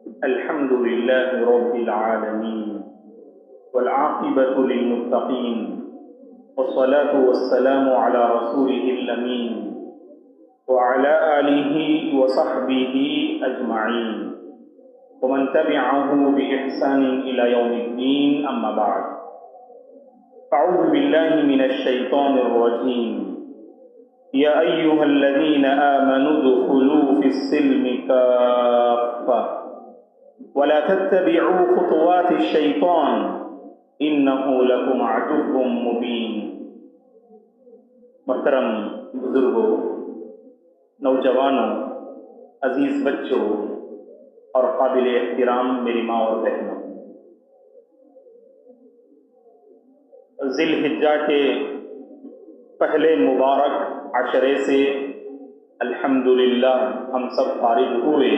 الحمد لله رب العالمين والعاقبة للمتقين والصلاة والسلام على رسوله الأمين وعلى آله وصحبه أجمعين ومن تبعه بإحسان إلى يوم الدين. أما بعد، أعوذ بالله من الشيطان الرجيم. يا أيها الذين آمنوا ادخلوا في السلم كافة ولا تتبعوا خطوات الشيطان إنه لكم عدو مبين. محترم بزرگوں، نوجوانوں، عزیز بچوں اور قابل احترام میری ماں اور بہنوں، ذی الحجہ کے پہلے مبارک عشرے سے الحمدللہ ہم سب فارغ ہوئے.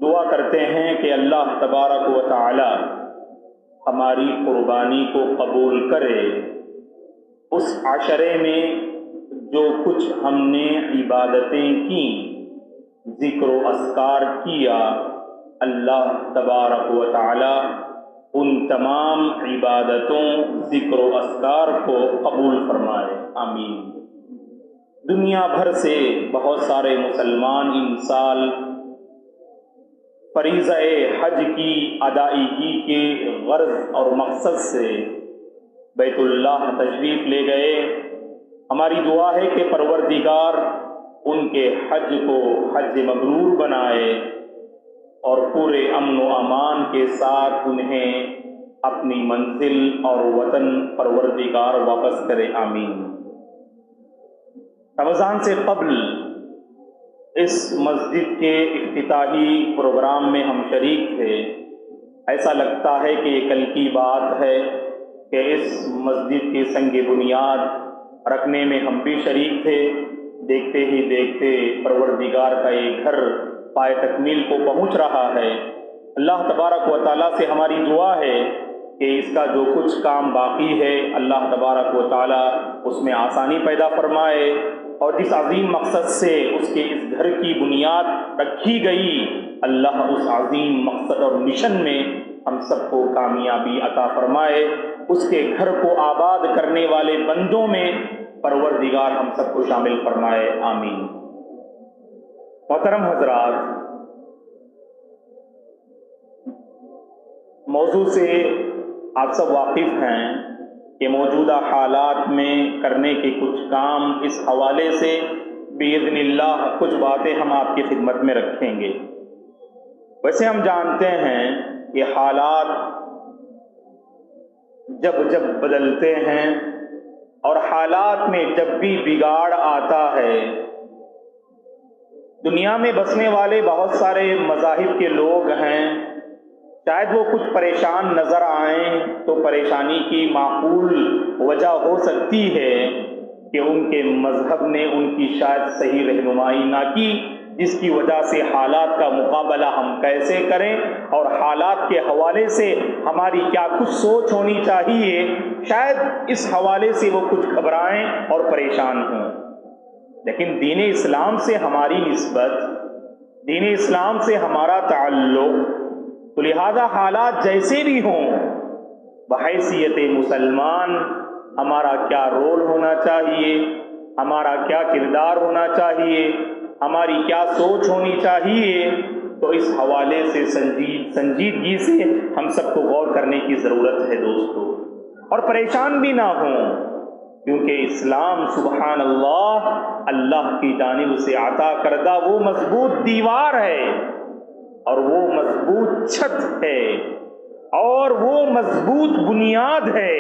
دعا کرتے ہیں کہ اللہ تبارک و تعالی ہماری قربانی کو قبول کرے. اس عشرے میں جو کچھ ہم نے عبادتیں کیں، ذکر و اذکار کیا، اللہ تبارک و تعالی ان تمام عبادتوں، ذکر و اذکار کو قبول فرمائے. آمین. دنیا بھر سے بہت سارے مسلمان ان سال فریضہ حج کی ادائیگی کے غرض اور مقصد سے بیت اللہ تشریف لے گئے. ہماری دعا ہے کہ پروردگار ان کے حج کو حج مبرور بنائے اور پورے امن و امان کے ساتھ انہیں اپنی منزل اور وطن پروردگار واپس کرے. آمین. رمضان سے قبل اس مسجد کے افتتاحی پروگرام میں ہم شریک تھے. ایسا لگتا ہے کہ یہ کل کی بات ہے کہ اس مسجد کی سنگ بنیاد رکھنے میں ہم بھی شریک تھے. دیکھتے ہی دیکھتے پروردگار کا یہ گھر پائے تکمیل کو پہنچ رہا ہے. اللہ تبارک و تعالیٰ سے ہماری دعا ہے کہ اس کا جو کچھ کام باقی ہے اللہ تبارک و تعالیٰ اس میں آسانی پیدا فرمائے، اور جس عظیم مقصد سے اس کے اس گھر کی بنیاد رکھی گئی، اللہ اس عظیم مقصد اور مشن میں ہم سب کو کامیابی عطا فرمائے. اس کے گھر کو آباد کرنے والے بندوں میں پروردگار ہم سب کو شامل فرمائے. آمین. محترم حضرات، موضوع سے آپ سب واقف ہیں کہ موجودہ حالات میں کرنے کے کچھ کام، اس حوالے سے باذن اللہ کچھ باتیں ہم آپ کی خدمت میں رکھیں گے. ویسے ہم جانتے ہیں کہ حالات جب جب بدلتے ہیں اور حالات میں جب بھی بگاڑ آتا ہے، دنیا میں بسنے والے بہت سارے مذاہب کے لوگ ہیں. شاید وہ کچھ پریشان نظر آئیں تو پریشانی کی معقول وجہ ہو سکتی ہے کہ ان کے مذہب نے ان کی شاید صحیح رہنمائی نہ کی، جس کی وجہ سے حالات کا مقابلہ ہم کیسے کریں اور حالات کے حوالے سے ہماری کیا کچھ سوچ ہونی چاہیے، شاید اس حوالے سے وہ کچھ گھبرائیں اور پریشان ہوں. لیکن دین اسلام سے ہماری نسبت، دین اسلام سے ہمارا تعلق، تو لہذا حالات جیسے بھی ہوں، بحیثیت مسلمان ہمارا کیا رول ہونا چاہیے، ہمارا کیا کردار ہونا چاہیے، ہماری کیا سوچ ہونی چاہیے، تو اس حوالے سے سنجیدگی سے ہم سب کو غور کرنے کی ضرورت ہے دوستو. اور پریشان بھی نہ ہوں، کیونکہ اسلام سبحان اللہ اللہ کی جانب سے عطا کردہ وہ مضبوط دیوار ہے اور وہ مضبوط چھت ہے اور وہ مضبوط بنیاد ہے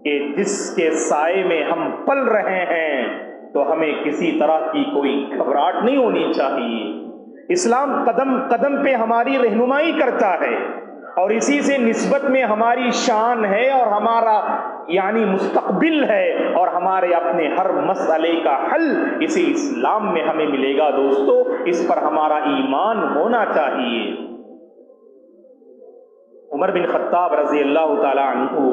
کہ جس کے سائے میں ہم پل رہے ہیں تو ہمیں کسی طرح کی کوئی گھبراہٹ نہیں ہونی چاہیے. اسلام قدم قدم پہ ہماری رہنمائی کرتا ہے اور اسی سے نسبت میں ہماری شان ہے اور ہمارا یعنی مستقبل ہے، اور ہمارے اپنے ہر مسئلے کا حل اسی اسلام میں ہمیں ملے گا. دوستو، اس پر ہمارا ایمان ہونا چاہیے. عمر بن خطاب رضی اللہ تعالی عنہ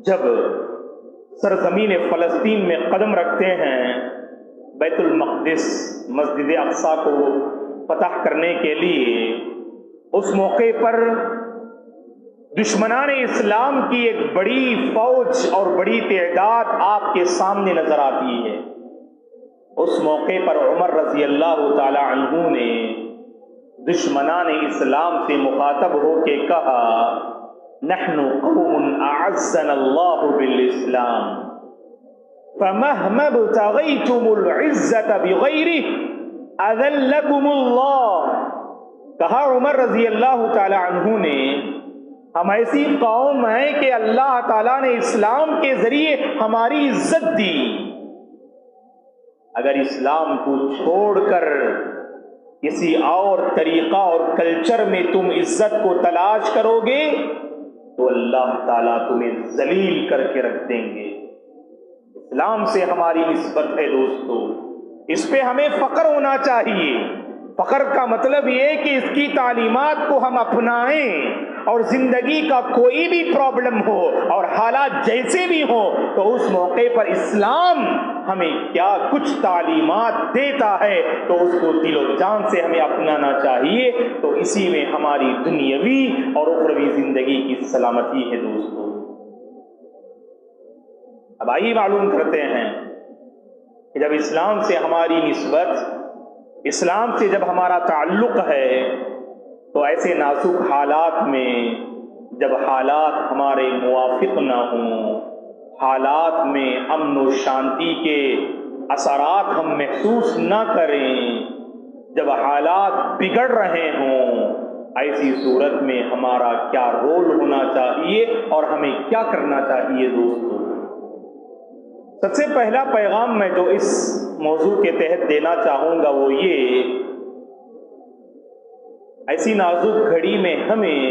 جب سرزمین فلسطین میں قدم رکھتے ہیں، بیت المقدس مسجد اقصی کو فتح کرنے کے لیے اس موقع پر دشمنان اسلام کی ایک بڑی فوج اور بڑی تعداد آپ کے سامنے نظر آتی ہے۔ اس موقع پر عمر رضی اللہ تعالی عنہ نے دشمنان اسلام سے مخاطب ہو کے کہا، نحن قوم اعزنا اللہ بالاسلام فمهما ابتغیتم العزت بغیرہ اذلکم اللہ۔ کہا عمر رضی اللہ تعالی عنہ نے، ہم ایسی قوم ہیں کہ اللہ تعالیٰ نے اسلام کے ذریعے ہماری عزت دی، اگر اسلام کو چھوڑ کر کسی اور طریقہ اور کلچر میں تم عزت کو تلاش کرو گے تو اللہ تعالیٰ تمہیں ذلیل کر کے رکھ دیں گے۔ اسلام سے ہماری نسبت ہے دوستو، اس پہ ہمیں فخر ہونا چاہیے۔ فخر کا مطلب یہ کہ اس کی تعلیمات کو ہم اپنائیں، اور زندگی کا کوئی بھی پرابلم ہو اور حالات جیسے بھی ہوں تو اس موقع پر اسلام ہمیں کیا کچھ تعلیمات دیتا ہے تو اس کو دل و جان سے ہمیں اپنانا چاہیے، تو اسی میں ہماری دنیاوی اور اخروی زندگی کی سلامتی ہے دوستو۔ اب آئیے معلوم کرتے ہیں کہ جب اسلام سے ہماری نسبت، اسلام سے جب ہمارا تعلق ہے، تو ایسے نازک حالات میں جب حالات ہمارے موافق نہ ہوں، حالات میں امن و شانتی کے اثرات ہم محسوس نہ کریں، جب حالات بگڑ رہے ہوں، ایسی صورت میں ہمارا کیا رول ہونا چاہیے اور ہمیں کیا کرنا چاہیے دوستو۔ سب سے پہلا پیغام میں جو اس موضوع کے تحت دینا چاہوں گا وہ یہ، ایسی نازک گھڑی میں ہمیں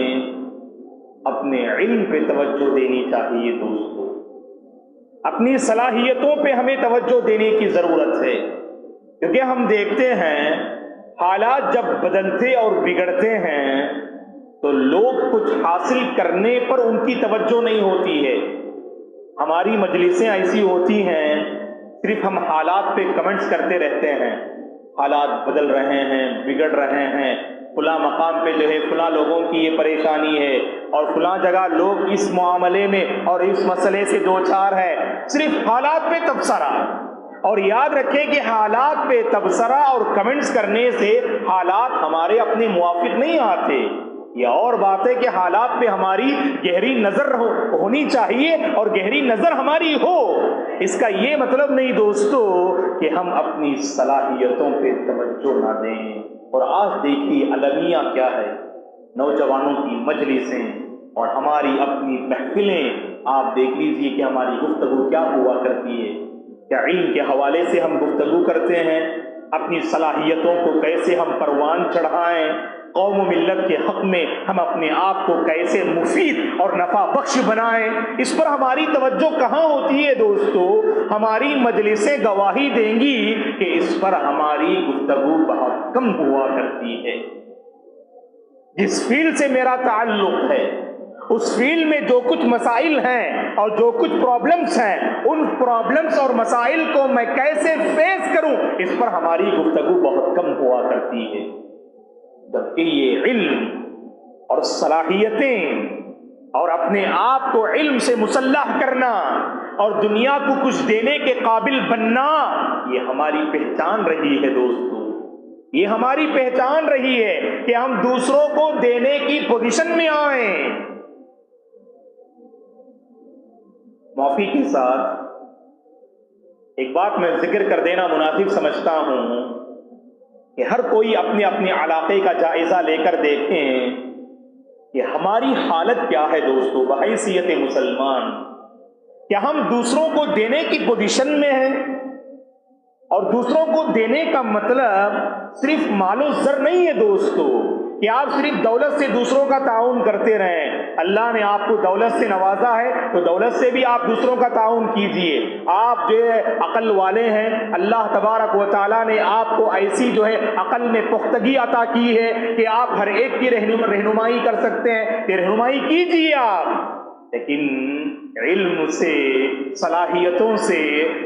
اپنے علم پہ توجہ دینی چاہیے دوستو، اپنی صلاحیتوں پہ ہمیں توجہ دینے کی ضرورت ہے، کیونکہ ہم دیکھتے ہیں حالات جب بدلتے اور بگڑتے ہیں تو لوگ کچھ حاصل کرنے پر ان کی توجہ نہیں ہوتی ہے۔ ہماری مجلسیں ایسی ہوتی ہیں صرف ہم حالات پہ کمنٹس کرتے رہتے ہیں، حالات بدل رہے ہیں، بگڑ رہے ہیں، فلاں مقام پہ جو ہے فلاں لوگوں کی یہ پریشانی ہے اور فلاں جگہ لوگ اس معاملے میں اور اس مسئلے سے دوچار ہے، صرف حالات پہ تبصرہ۔ اور یاد رکھیں کہ حالات پہ تبصرہ اور کمنٹس کرنے سے حالات ہمارے اپنے موافق نہیں آتے، یہ اور بات ہے کہ حالات پہ ہماری گہری نظر ہونی چاہیے اور گہری نظر ہماری ہو۔ اس کا یہ مطلب نہیں دوستو کہ ہم اپنی صلاحیتوں پہ توجہ نہ دیں۔ اور آج دیکھیے المیہ کیا ہے، نوجوانوں کی مجلسیں اور ہماری اپنی محفلیں، آپ دیکھ لیجئے کہ ہماری گفتگو کیا ہوا کرتی ہے، کیا علم کے حوالے سے ہم گفتگو کرتے ہیں، اپنی صلاحیتوں کو کیسے ہم پروان چڑھائیں، قوم و ملت کے حق میں ہم اپنے آپ کو کیسے مفید اور نفع بخش بنائیں، اس پر ہماری توجہ کہاں ہوتی ہے دوستو؟ ہماری مجلسیں گواہی دیں گی کہ اس پر ہماری گفتگو بہت کم ہوا کرتی ہے۔ جس فیلڈ سے میرا تعلق ہے، اس فیلڈ میں جو کچھ مسائل ہیں اور جو کچھ پرابلمز ہیں، ان پرابلمز اور مسائل کو میں کیسے فیس کروں، اس پر ہماری گفتگو بہت کم ہوا کرتی ہے۔ جبکہ یہ علم اور صلاحیتیں اور اپنے آپ کو علم سے مسلح کرنا اور دنیا کو کچھ دینے کے قابل بننا، یہ ہماری پہچان رہی ہے دوستو، یہ ہماری پہچان رہی ہے کہ ہم دوسروں کو دینے کی پوزیشن میں آئیں۔ معافی کے ساتھ ایک بات میں ذکر کر دینا مناسب سمجھتا ہوں کہ ہر کوئی اپنے اپنے علاقے کا جائزہ لے کر دیکھیں کہ ہماری حالت کیا ہے دوستو بحیثیت مسلمان۔ کیا ہم دوسروں کو دینے کی پوزیشن میں ہیں؟ اور دوسروں کو دینے کا مطلب صرف مال و زر نہیں ہے دوستو کہ آپ صرف دولت سے دوسروں کا تعاون کرتے رہیں۔ اللہ نے آپ کو دولت سے نوازا ہے تو دولت سے بھی آپ دوسروں کا تعاون کیجئے۔ آپ جو ہے عقل والے ہیں، اللہ تبارک و تعالیٰ نے آپ کو ایسی جو ہے عقل میں پختگی عطا کی ہے کہ آپ ہر ایک کی رہنمائی کر سکتے ہیں، کہ رہنمائی کیجئے آپ۔ لیکن علم سے، صلاحیتوں سے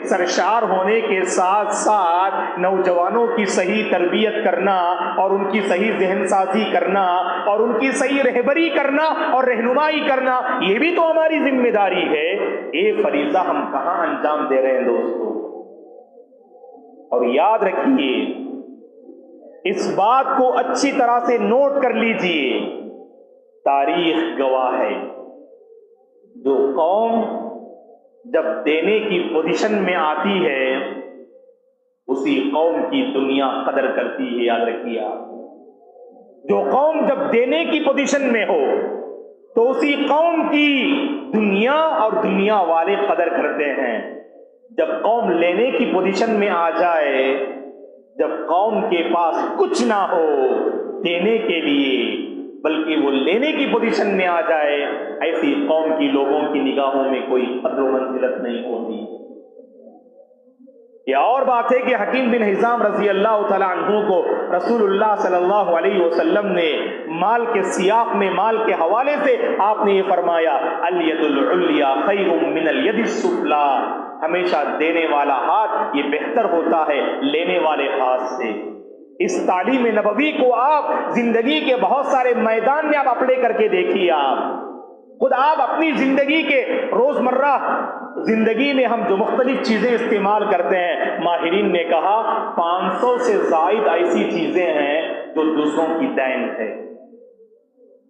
سرشار ہونے کے ساتھ ساتھ نوجوانوں کی صحیح تربیت کرنا اور ان کی صحیح ذہن سازی کرنا اور ان کی صحیح رہبری کرنا اور رہنمائی کرنا، یہ بھی تو ہماری ذمہ داری ہے۔ یہ فریضہ ہم کہاں انجام دے رہے ہیں دوستو؟ اور یاد رکھیے، اس بات کو اچھی طرح سے نوٹ کر لیجئے، تاریخ گواہ ہے، جو قوم جب دینے کی پوزیشن میں آتی ہے اسی قوم کی دنیا قدر کرتی ہے۔ یاد رکھیے آپ، جو قوم جب دینے کی پوزیشن میں ہو تو اسی قوم کی دنیا اور دنیا والے قدر کرتے ہیں۔ جب قوم لینے کی پوزیشن میں آ جائے، جب قوم کے پاس کچھ نہ ہو دینے کے لیے بلکہ وہ لینے کی پوزیشن میں آ جائے، ایسی قوم کی لوگوں کی نگاہوں میں کوئی قدر و منزلت نہیں ہوتی۔ یہ اور بات ہے کہ حکیم بن حزام رضی اللہ تعالی عنہ کو رسول اللہ صلی اللہ علیہ وسلم نے مال کے سیاق میں، مال کے حوالے سے آپ نے یہ فرمایا، الید العلیٰ خیر من الید السفلیٰ، ہمیشہ دینے والا ہاتھ یہ بہتر ہوتا ہے لینے والے ہاتھ سے۔ اس تعلیم نبوی کو آپ زندگی کے بہت سارے میدان میں آپ اپلائی کر کے دیکھیے۔ آپ خود آپ اپنی زندگی کے روزمرہ زندگی میں ہم جو مختلف چیزیں استعمال کرتے ہیں، ماہرین نے کہا 500 سے زائد ایسی چیزیں ہیں جو دوسروں کی دین ہے،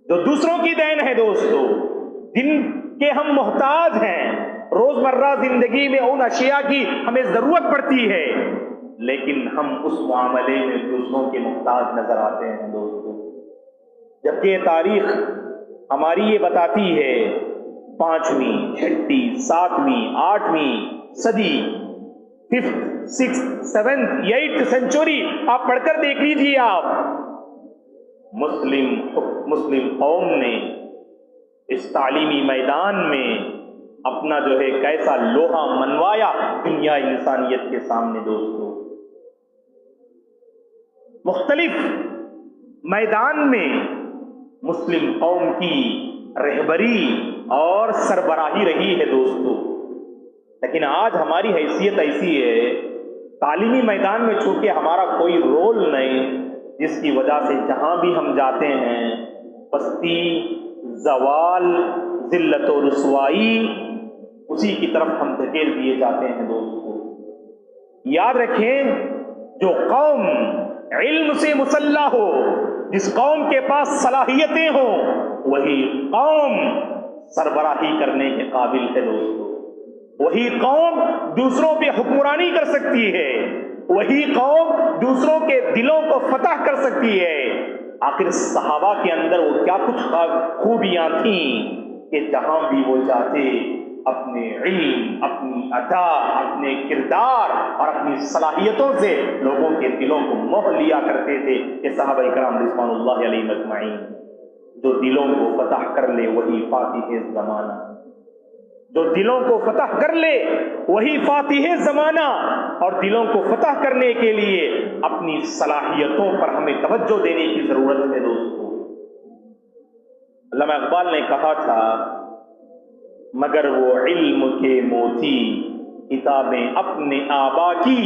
جو دوسروں کی دین ہے دوستو، جن کے ہم محتاج ہیں۔ روزمرہ زندگی میں ان اشیاء کی ہمیں ضرورت پڑتی ہے، لیکن ہم اس معاملے میں دوسروں کے محتاج نظر آتے ہیں دوستو۔ جبکہ یہ تاریخ ہماری یہ بتاتی ہے 5ویں، 6ٹی، 7ویں، 8ویں صدی، 5th، 6th، 7th، 8th century آپ پڑھ کر دیکھ لیجیے۔ آپ مسلم قوم نے اس تعلیمی میدان میں اپنا جو ہے کیسا لوہا منوایا دنیا انسانیت کے سامنے دوستو۔ مختلف میدان میں مسلم قوم کی رہبری اور سربراہی رہی ہے دوستو، لیکن آج ہماری حیثیت ایسی ہے، تعلیمی میدان میں چونکہ ہمارا کوئی رول نہیں، جس کی وجہ سے جہاں بھی ہم جاتے ہیں پستی، زوال، ذلت و رسوائی، اسی کی طرف ہم دھکیل دیے جاتے ہیں دوستو۔ یاد رکھیں، جو قوم علم سے مسلح ہو، جس قوم کے پاس صلاحیتیں ہوں، وہی قوم سربراہی کرنے کے قابل ہے دوستو۔ وہی قوم دوسروں پہ حکمرانی کر سکتی ہے، وہی قوم دوسروں کے دلوں کو فتح کر سکتی ہے۔ آخر صحابہ کے اندر وہ کیا کچھ خوبیاں تھیں کہ جہاں بھی وہ جاتے اپنے علم، اپنی ادا، اپنے کردار اور اپنی صلاحیتوں سے لوگوں کے دلوں کو موہ لیا کرتے تھے۔ کہ صحابہ کرام رضوان اللہ علیہم اجمعین، جو دلوں کو فتح کر لے وہی فاتح زمانہ، جو دلوں کو فتح کر لے وہی فاتح زمانہ۔ اور دلوں کو فتح کرنے کے لیے اپنی صلاحیتوں پر ہمیں توجہ دینے کی ضرورت ہے دوستو۔ علامہ اقبال نے کہا تھا، مگر وہ علم کے موتی کتابیں اپنے آبا کی،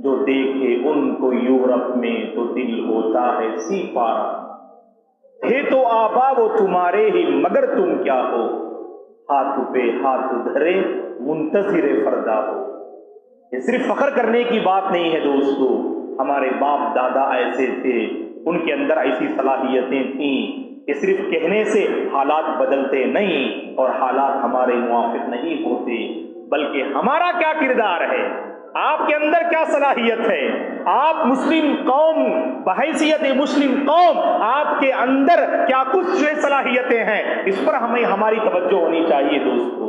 جو دیکھے ان کو یورپ میں تو دل ہوتا ہے سی پارا۔ ہے تو آبا وہ تمہارے ہی مگر تم کیا ہو، ہاتھ پہ ہاتھ دھرے منتظر فردا ہو۔ یہ صرف فخر کرنے کی بات نہیں ہے دوستو، ہمارے باپ دادا ایسے تھے، ان کے اندر ایسی صلاحیتیں تھیں کہ صرف کہنے سے حالات بدلتے نہیں اور حالات ہمارے موافق نہیں ہوتے، بلکہ ہمارا کیا کردار ہے، آپ کے اندر کیا صلاحیت ہے، آپ مسلم قوم بحیثیت مسلم قوم آپ کے اندر کیا کچھ صلاحیتیں ہیں، اس پر ہمیں ہماری توجہ ہونی چاہیے دوستو۔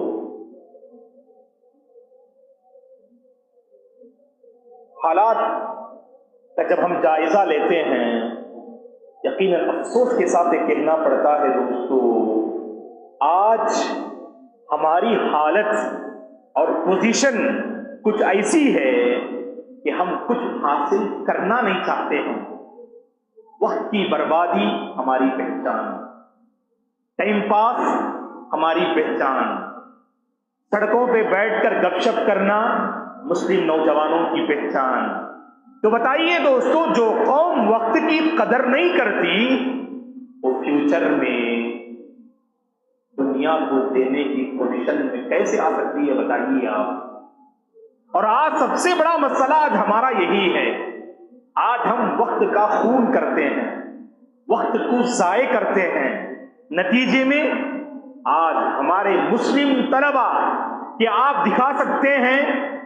حالات کا جب ہم جائزہ لیتے ہیں، یقیناً افسوس کے ساتھ یہ کہنا پڑتا ہے دوستو، آج ہماری حالت اور پوزیشن کچھ ایسی ہے کہ ہم کچھ حاصل کرنا نہیں چاہتے ہیں۔ وقت کی بربادی ہماری پہچان، ٹائم پاس ہماری پہچان، سڑکوں پہ بیٹھ کر گپ شپ کرنا مسلم نوجوانوں کی پہچان۔ تو بتائیے دوستو، جو قوم وقت کی قدر نہیں کرتی وہ فیوچر میں دنیا کو دینے کی پوزیشن میں کیسے آ سکتی ہے بتائیے آپ۔ اور آج سب سے بڑا مسئلہ آج ہمارا یہی ہے، آج ہم وقت کا خون کرتے ہیں، وقت کو ضائع کرتے ہیں، نتیجے میں آج ہمارے مسلم طلبہ کہ آپ دکھا سکتے ہیں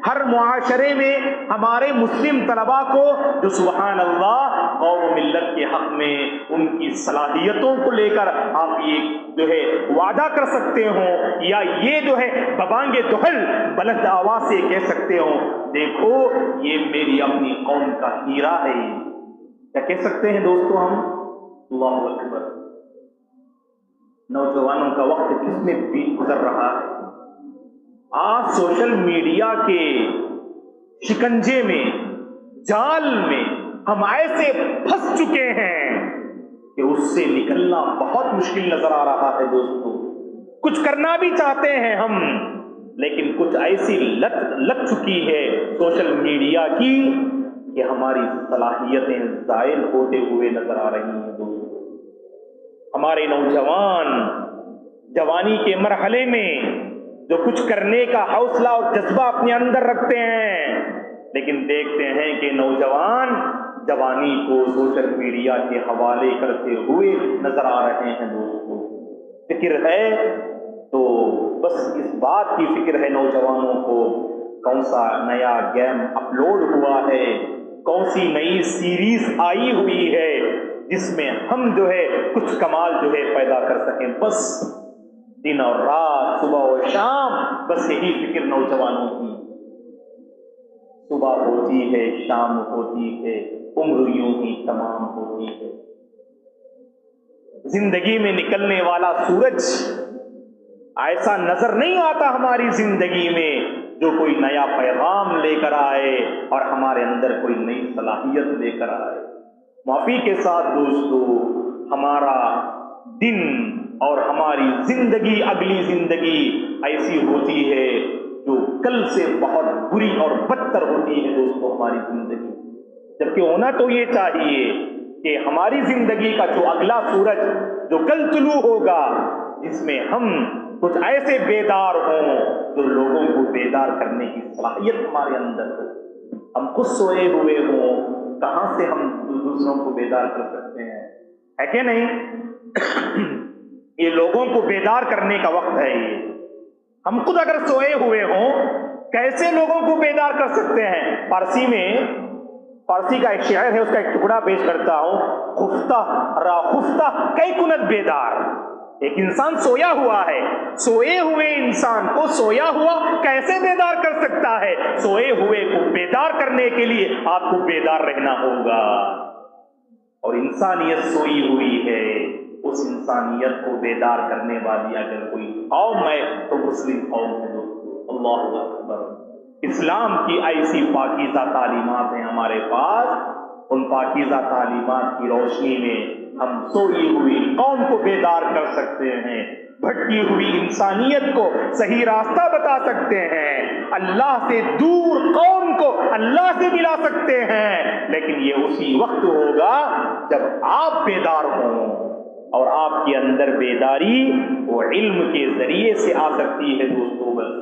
ہر معاشرے میں ہمارے مسلم طلبہ کو جو سبحان اللہ قوم و ملت کے حق میں ان کی صلاحیتوں کو لے کر آپ یہ جو ہے وعدہ کر سکتے ہوں، یا یہ جو ہے ببانگ دہل بلند آواز سے کہہ سکتے ہوں دیکھو یہ میری اپنی قوم کا ہیرا ہے۔ کیا کہہ سکتے ہیں دوستو ہم؟ اللہ اکبر۔ نوجوانوں کا وقت کس میں بیت گزر رہا ہے؟ آج سوشل میڈیا کے شکنجے میں، جال میں ہم ایسے پھنس چکے ہیں کہ اس سے نکلنا بہت مشکل نظر آ رہا ہے دوستو۔ کچھ کرنا بھی چاہتے ہیں ہم، لیکن کچھ ایسی لت لگ چکی ہے سوشل میڈیا کی کہ ہماری صلاحیتیں زائل ہوتے ہوئے نظر آ رہی ہیں دوستو۔ ہمارے نوجوان جوانی کے مرحلے میں جو کچھ کرنے کا حوصلہ اور جذبہ اپنے اندر رکھتے ہیں، لیکن دیکھتے ہیں کہ نوجوان جوانی کو سوشل میڈیا کے حوالے کرتے ہوئے نظر آ رہے ہیں دوستو۔ فکر ہے تو بس اس بات کی فکر ہے نوجوانوں کو، کون سا نیا گیم اپلوڈ ہوا ہے، کون سی نئی سیریز آئی ہوئی ہے جس میں ہم جو ہے کچھ کمال جو ہے پیدا کر سکیں۔ بس دن اور رات، صبح و شام، بس یہی فکر نوجوانوں کی۔ صبح ہوتی ہے، شام ہوتی ہے، عمر یوں ہی تمام ہوتی ہے۔ زندگی میں نکلنے والا سورج ایسا نظر نہیں آتا ہماری زندگی میں جو کوئی نیا پیغام لے کر آئے اور ہمارے اندر کوئی نئی صلاحیت لے کر آئے۔ معافی کے ساتھ دوستو، ہمارا دن اور ہماری زندگی، اگلی زندگی ایسی ہوتی ہے جو کل سے بہت بری اور بدتر ہوتی ہے دوستو ہماری زندگی۔ جبکہ ہونا تو یہ چاہیے کہ ہماری زندگی کا جو اگلا سورج جو کل طلوع ہوگا، جس میں ہم کچھ ایسے بیدار ہوں جو لوگوں کو بیدار کرنے کی صلاحیت ہمارے اندر ہو۔ ہم خود سوئے ہوئے ہوں، کہاں سے ہم دوسروں کو بیدار کر سکتے ہیں؟ ہے کہ نہیں؟ یہ لوگوں کو بیدار کرنے کا وقت ہے۔ یہ ہم خود اگر سوئے ہوئے ہوں کیسے لوگوں کو بیدار کر سکتے ہیں؟ فارسی کا ایک شعر ہے، اس کا ایک ٹکڑا پیش کرتا ہوں۔ خفتہ را خفتہ کئی کند بیدار۔ ایک انسان سویا ہوا ہے، سوئے ہوئے انسان کو سویا ہوا کیسے بیدار کر سکتا ہے؟ سوئے ہوئے کو بیدار کرنے کے لیے آپ کو بیدار رہنا ہوگا۔ اور انسانیت سوئی ہوئی ہے، اس انسانیت کو بیدار کرنے والی اگر کوئی قوم ہے تو مسلم قوم ہے دوستو۔ اللہ اکبر۔ اسلام کی ایسی پاکیزہ تعلیمات ہیں ہمارے پاس، ان پاکیزہ تعلیمات کی روشنی میں ہم سوئی ہوئی قوم کو بیدار کر سکتے ہیں، بھٹکی ہوئی انسانیت کو صحیح راستہ بتا سکتے ہیں، اللہ سے دور قوم کو اللہ سے ملا سکتے ہیں۔ لیکن یہ اسی وقت ہوگا جب آپ بیدار ہوں، اور آپ کے اندر بیداری وہ علم کے ذریعے سے آ سکتی ہے دوستو۔ بس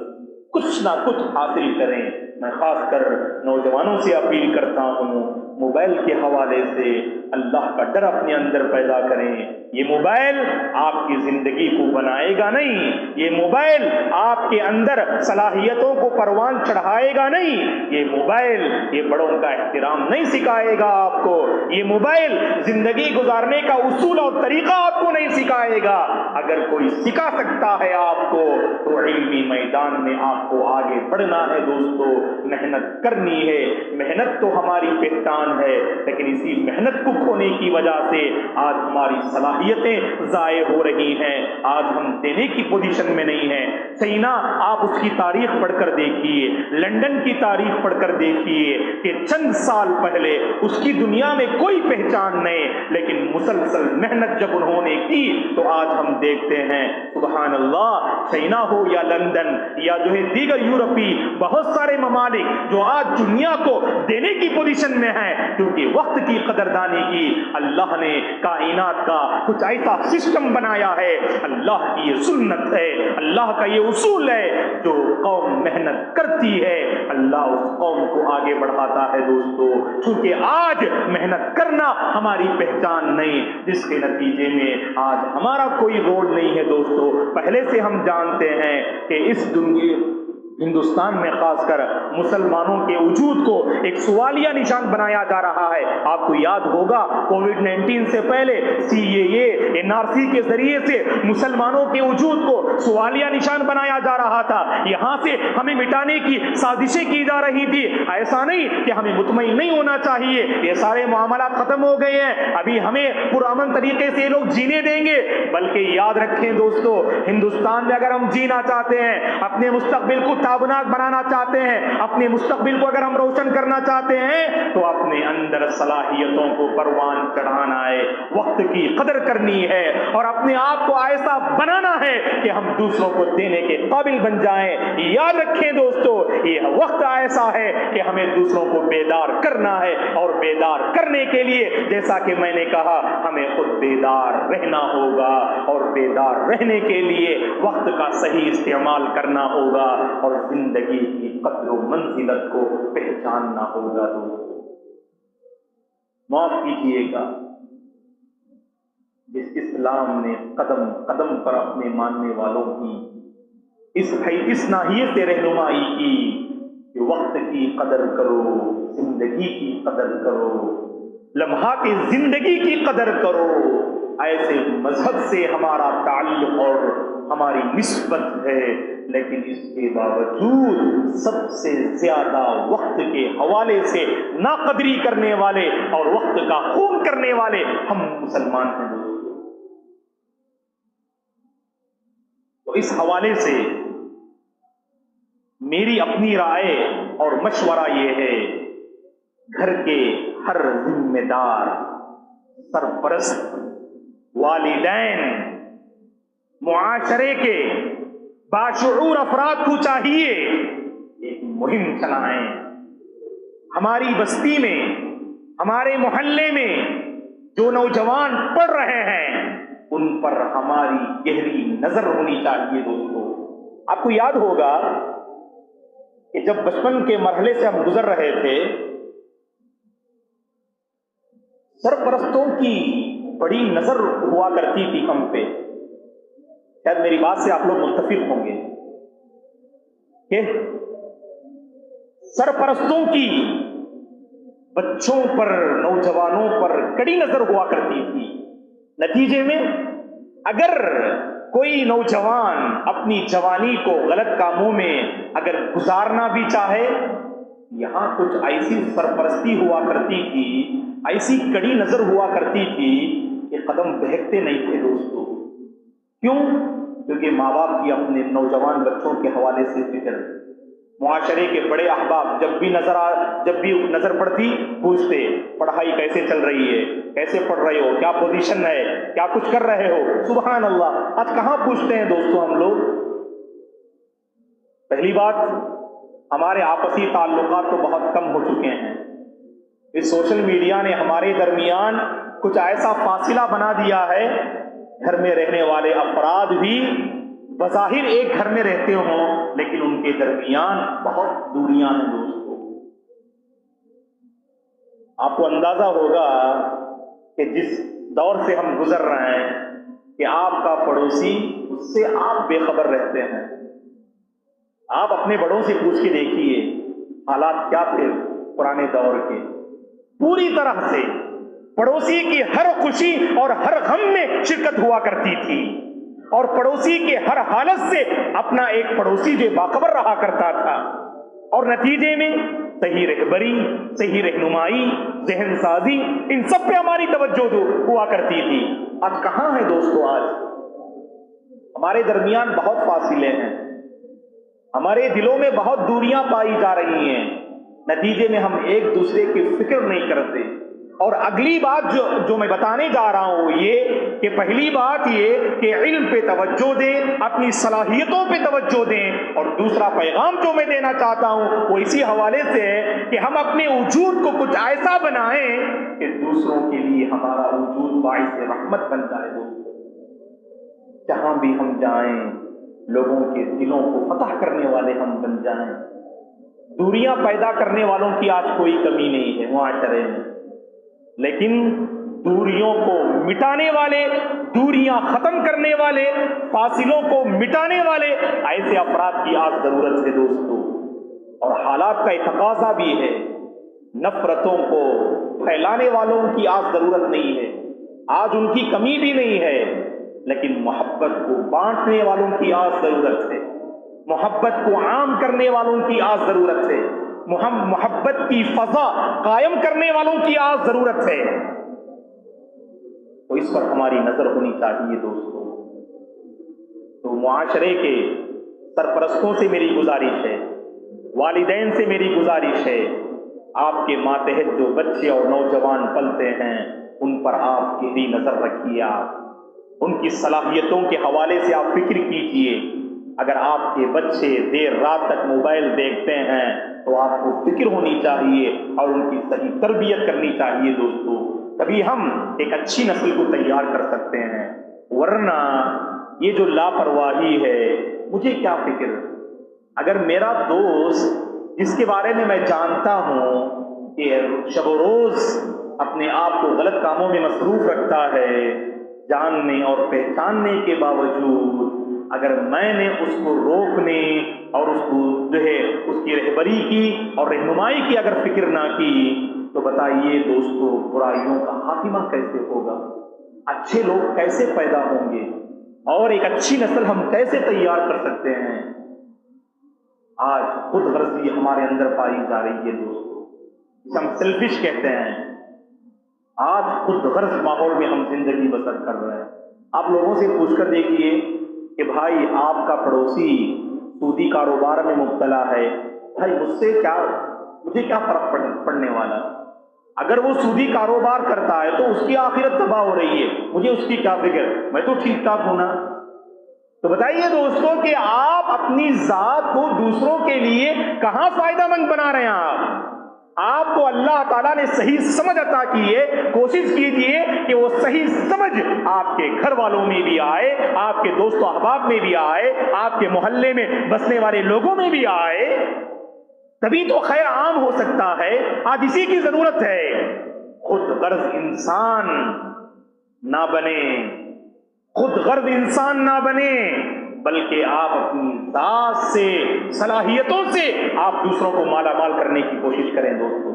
کچھ نہ کچھ حاصل کریں۔ میں خاص کر نوجوانوں سے اپیل کرتا ہوں، موبائل کے حوالے سے اللہ کا ڈر اپنے اندر پیدا کریں۔ یہ موبائل آپ کی زندگی کو بنائے گا نہیں، یہ موبائل آپ کے اندر صلاحیتوں کو پروان چڑھائے گا نہیں، یہ موبائل یہ بڑوں کا احترام نہیں سکھائے گا آپ کو، یہ موبائل زندگی گزارنے کا اصول اور طریقہ آپ کو نہیں سکھائے گا۔ اگر کوئی سکھا سکتا ہے آپ کو تو علمی میدان میں آپ کو آگے بڑھنا ہے دوستو۔ محنت کرنی ہے. محنت تو ہماری پہچان ہے, لیکن اسی محنت کو کھونے کی وجہ سے آج ہماری صلاحیتیں ضائع ہو رہی ہیں. آج ہم دینے کی پوزیشن میں نہیں ہیں. چائنا, آپ اس کی تاریخ پڑھ کر دیکھیے, لندن کی تاریخ پڑھ کر دیکھیے کہ چند سال پہلے اس کی دنیا میں کوئی پہچان نہیں, لیکن مسلسل محنت جب انہوں نے کی تو آج ہم دیکھتے ہیں سبحان اللہ, چائنا ہو یا لندن یا جو ہے دیگر یورپی بہت سارے ممالک جو آج دنیا کو دینے کی پوزیشن میں ہیں, کیونکہ وقت کی قدردانی کی. اللہ نے کائنات کا کچھ ایسا سسٹم بنایا ہے, اللہ کی یہ سنت ہے, اللہ کا یہ اصول ہے, جو قوم محنت کرتی ہے اللہ اس قوم کو آگے بڑھاتا ہے. دوستو, چونکہ آج محنت کرنا ہماری پہچان نہیں, جس کے نتیجے میں آج ہمارا کوئی رول نہیں ہے. دوستو, پہلے سے ہم جانتے ہیں کہ اس دنیا ہندوستان میں خاص کر مسلمانوں کے وجود کو ایک سوالیہ نشان بنایا جا رہا ہے. آپ کو یاد ہوگا کووڈ-19 سے پہلے CAA NRC کے ذریعے سے مسلمانوں کے وجود کو سوالیہ نشان بنایا جا رہا تھا. یہاں سے ہمیں مٹانے کی سازشیں کی جا رہی تھی. ایسا نہیں کہ ہمیں مطمئن نہیں ہونا چاہیے, یہ سارے معاملات ختم ہو گئے ہیں, ابھی ہمیں پرامن طریقے سے لوگ جینے دیں گے. بلکہ یاد رکھیں دوستو, ہندوستان میں اگر ہم جینا چاہتے ہیں, اپنے مستقبل کو تابناک بنانا چاہتے ہیں, اپنے مستقبل کو اگر ہم روشن کرنا چاہتے ہیں, تو اپنے اندر صلاحیتوں کو پروان چڑھانا ہے, وقت کی قدر کرنی ہے, اور اپنے آپ کو ایسا بنانا ہے کہ ہم دوسروں کو دینے کے قابل بن جائیں. یاد رکھیں دوستو, یہ وقت ایسا ہے کہ ہمیں دوسروں کو بیدار کرنا ہے, اور بیدار کرنے کے لیے جیسا کہ میں نے کہا ہمیں خود بیدار رہنا ہوگا, اور بیدار رہنے کے لیے وقت کا صحیح استعمال کرنا ہوگا, اور زندگی کی قدر و منزلت کو پہچاننا ہوگا. دوستو, معاف کیجیے گا, جس اسلام نے قدم قدم پر اپنے ماننے والوں کی اس ناحیے سے رہنمائی کی کہ وقت کی قدر کرو, زندگی کی قدر کرو, لمحات زندگی کی قدر کرو. ایسے مذہب سے ہمارا تعلق اور ہماری نسبت ہے, لیکن اس کے باوجود سب سے زیادہ وقت کے حوالے سے ناقدری کرنے والے اور وقت کا خون کرنے والے ہم مسلمان ہیں. تو اس حوالے سے میری اپنی رائے اور مشورہ یہ ہے, گھر کے ہر ذمہ دار, سرپرست, والدین, معاشرے کے باشعور افراد کو چاہیے ایک مہم چلائیں. ہماری بستی میں, ہمارے محلے میں جو نوجوان پڑھ رہے ہیں, ان پر ہماری گہری نظر ہونی چاہیے. دوستو, آپ کو یاد ہوگا کہ جب بچپن کے مرحلے سے ہم گزر رہے تھے, سرپرستوں کی بڑی نظر ہوا کرتی تھی ہم پہ. شاید میری بات سے آپ لوگ متفق ہوں گے کہ سرپرستوں کی بچوں پر, نوجوانوں پر کڑی نظر ہوا کرتی تھی. نتیجے میں اگر کوئی نوجوان اپنی جوانی کو غلط کاموں میں اگر گزارنا بھی چاہے, یہاں کچھ ایسی سرپرستی ہوا کرتی تھی, ایسی کڑی نظر ہوا کرتی تھی کہ قدم بہکتے نہیں تھے. دوستو, کیوں؟ کیونکہ ماں باپ کی اپنے نوجوان بچوں کے حوالے سے فکر. معاشرے کے بڑے احباب جب بھی نظر پڑتی پوچھتے, پڑھائی کیسے چل رہی ہے, کیسے پڑھ رہے ہو, کیا پوزیشن ہے, کیا کچھ کر رہے ہو. سبحان اللہ, آج کہاں پوچھتے ہیں دوستو ہم لوگ. پہلی بات, ہمارے آپسی تعلقات تو بہت کم ہو چکے ہیں. اس سوشل میڈیا نے ہمارے درمیان کچھ ایسا فاصلہ بنا دیا ہے, گھر میں رہنے والے افراد بھی بظاہر ایک گھر میں رہتے ہوں, لیکن ان کے درمیان بہت دوریاں ہیں. دوستو, آپ کو اندازہ ہوگا کہ جس دور سے ہم گزر رہے ہیں کہ آپ کا پڑوسی, اس سے آپ بے خبر رہتے ہیں. آپ اپنے بڑوں سے پوچھ کے دیکھیے حالات کیا تھے پرانے دور کے. پوری طرح سے پڑوسی کی ہر خوشی اور ہر غم میں شرکت ہوا کرتی تھی, اور پڑوسی کے ہر حالت سے اپنا ایک پڑوسی جو باخبر رہا کرتا تھا. اور نتیجے میں صحیح رہبری، صحیح رہنمائی، ذہن سازی، ان سب پہ ہماری توجہ ہوا کرتی تھی۔ آج کہاں ہے دوستو؟ آج ہمارے درمیان بہت فاصلے ہیں، ہمارے دلوں میں بہت دوریاں پائی جا رہی ہیں، نتیجے میں ہم ایک دوسرے کی فکر نہیں کرتے۔ اور اگلی بات جو میں بتانے جا رہا ہوں یہ کہ پہلی بات یہ کہ علم پہ توجہ دیں، اپنی صلاحیتوں پہ توجہ دیں، اور دوسرا پیغام جو میں دینا چاہتا ہوں وہ اسی حوالے سے ہے کہ ہم اپنے وجود کو کچھ ایسا بنائیں کہ دوسروں کے لیے ہمارا وجود باعث رحمت بن جائے۔ جہاں بھی ہم جائیں لوگوں کے دلوں کو فتح کرنے والے ہم بن جائیں۔ دوریاں پیدا کرنے والوں کی آج کوئی کمی نہیں ہے معاشرے میں، لیکن دوریوں کو مٹانے والے، دوریاں ختم کرنے والے، فاصلوں کو مٹانے والے ایسے افراد کی آج ضرورت ہے دوستو۔ اور حالات کا تقاضا بھی ہے، نفرتوں کو پھیلانے والوں کی آج ضرورت نہیں ہے، آج ان کی کمی بھی نہیں ہے، لیکن محبت کو بانٹنے والوں کی آج ضرورت ہے، محبت کو عام کرنے والوں کی آج ضرورت ہے، محبت کی فضا قائم کرنے والوں کی آج ضرورت ہے۔ تو اس پر ہماری نظر ہونی چاہیے دوستو۔ تو معاشرے کے سرپرستوں سے میری گزارش ہے، والدین سے میری گزارش ہے، آپ کے ماتحت جو بچے اور نوجوان پلتے ہیں ان پر آپ گہری نظر رکھیے، آپ ان کی صلاحیتوں کے حوالے سے آپ فکر کیجئے۔ اگر آپ کے بچے دیر رات تک موبائل دیکھتے ہیں تو آپ کو فکر ہونی چاہیے اور ان کی صحیح تربیت کرنی چاہیے دوستو، تبھی ہم ایک اچھی نسل کو تیار کر سکتے ہیں۔ ورنہ یہ جو لاپرواہی ہے، مجھے کیا فکر، اگر میرا دوست جس کے بارے میں جانتا ہوں کہ شب و روز اپنے آپ کو غلط کاموں میں مصروف رکھتا ہے، جاننے اور پہچاننے کے باوجود اگر میں نے اس کو روکنے اور اس کو اس کی رہبری کی اور رہنمائی کی اگر فکر نہ کی تو بتائیے دوستو برائیوں کا خاتمہ کیسے ہوگا؟ اچھے لوگ کیسے پیدا ہوں گے؟ اور ایک اچھی نسل ہم کیسے تیار کر سکتے ہیں؟ آج خود غرضی ہمارے اندر پائی جا رہی ہے دوستو، جسے ہم سیلفش کہتے ہیں۔ آج خود غرض ماحول میں ہم زندگی بسر کر رہے ہیں۔ آپ لوگوں سے پوچھ کر دیکھیے کہ بھائی آپ کا پڑوسی سودی کاروبار میں مبتلا ہے، بھائی مجھے کیا فرق پڑنے والا؟ اگر وہ سودی کاروبار کرتا ہے تو اس کی آخرت تباہ ہو رہی ہے، مجھے اس کی کیا فکر، میں تو ٹھیک ٹھاک ہوں نا۔ تو بتائیے دوستو کہ آپ اپنی ذات کو دوسروں کے لیے کہاں فائدہ مند بنا رہے ہیں؟ آپ کو اللہ تعالیٰ نے صحیح سمجھ عطا کی ہے، کوشش کیجئے کہ وہ صحیح سمجھ آپ کے گھر والوں میں بھی آئے، آپ کے دوست و احباب میں بھی آئے، آپ کے محلے میں بسنے والے لوگوں میں بھی آئے، تبھی تو خیر عام ہو سکتا ہے۔ آج اسی کی ضرورت ہے۔ خود غرض انسان نہ بنے، خود غرض انسان نہ بنے، بلکہ آپ اپنی ذات سے، صلاحیتوں سے آپ دوسروں کو مالا مال کرنے کی کوشش کریں دوستو۔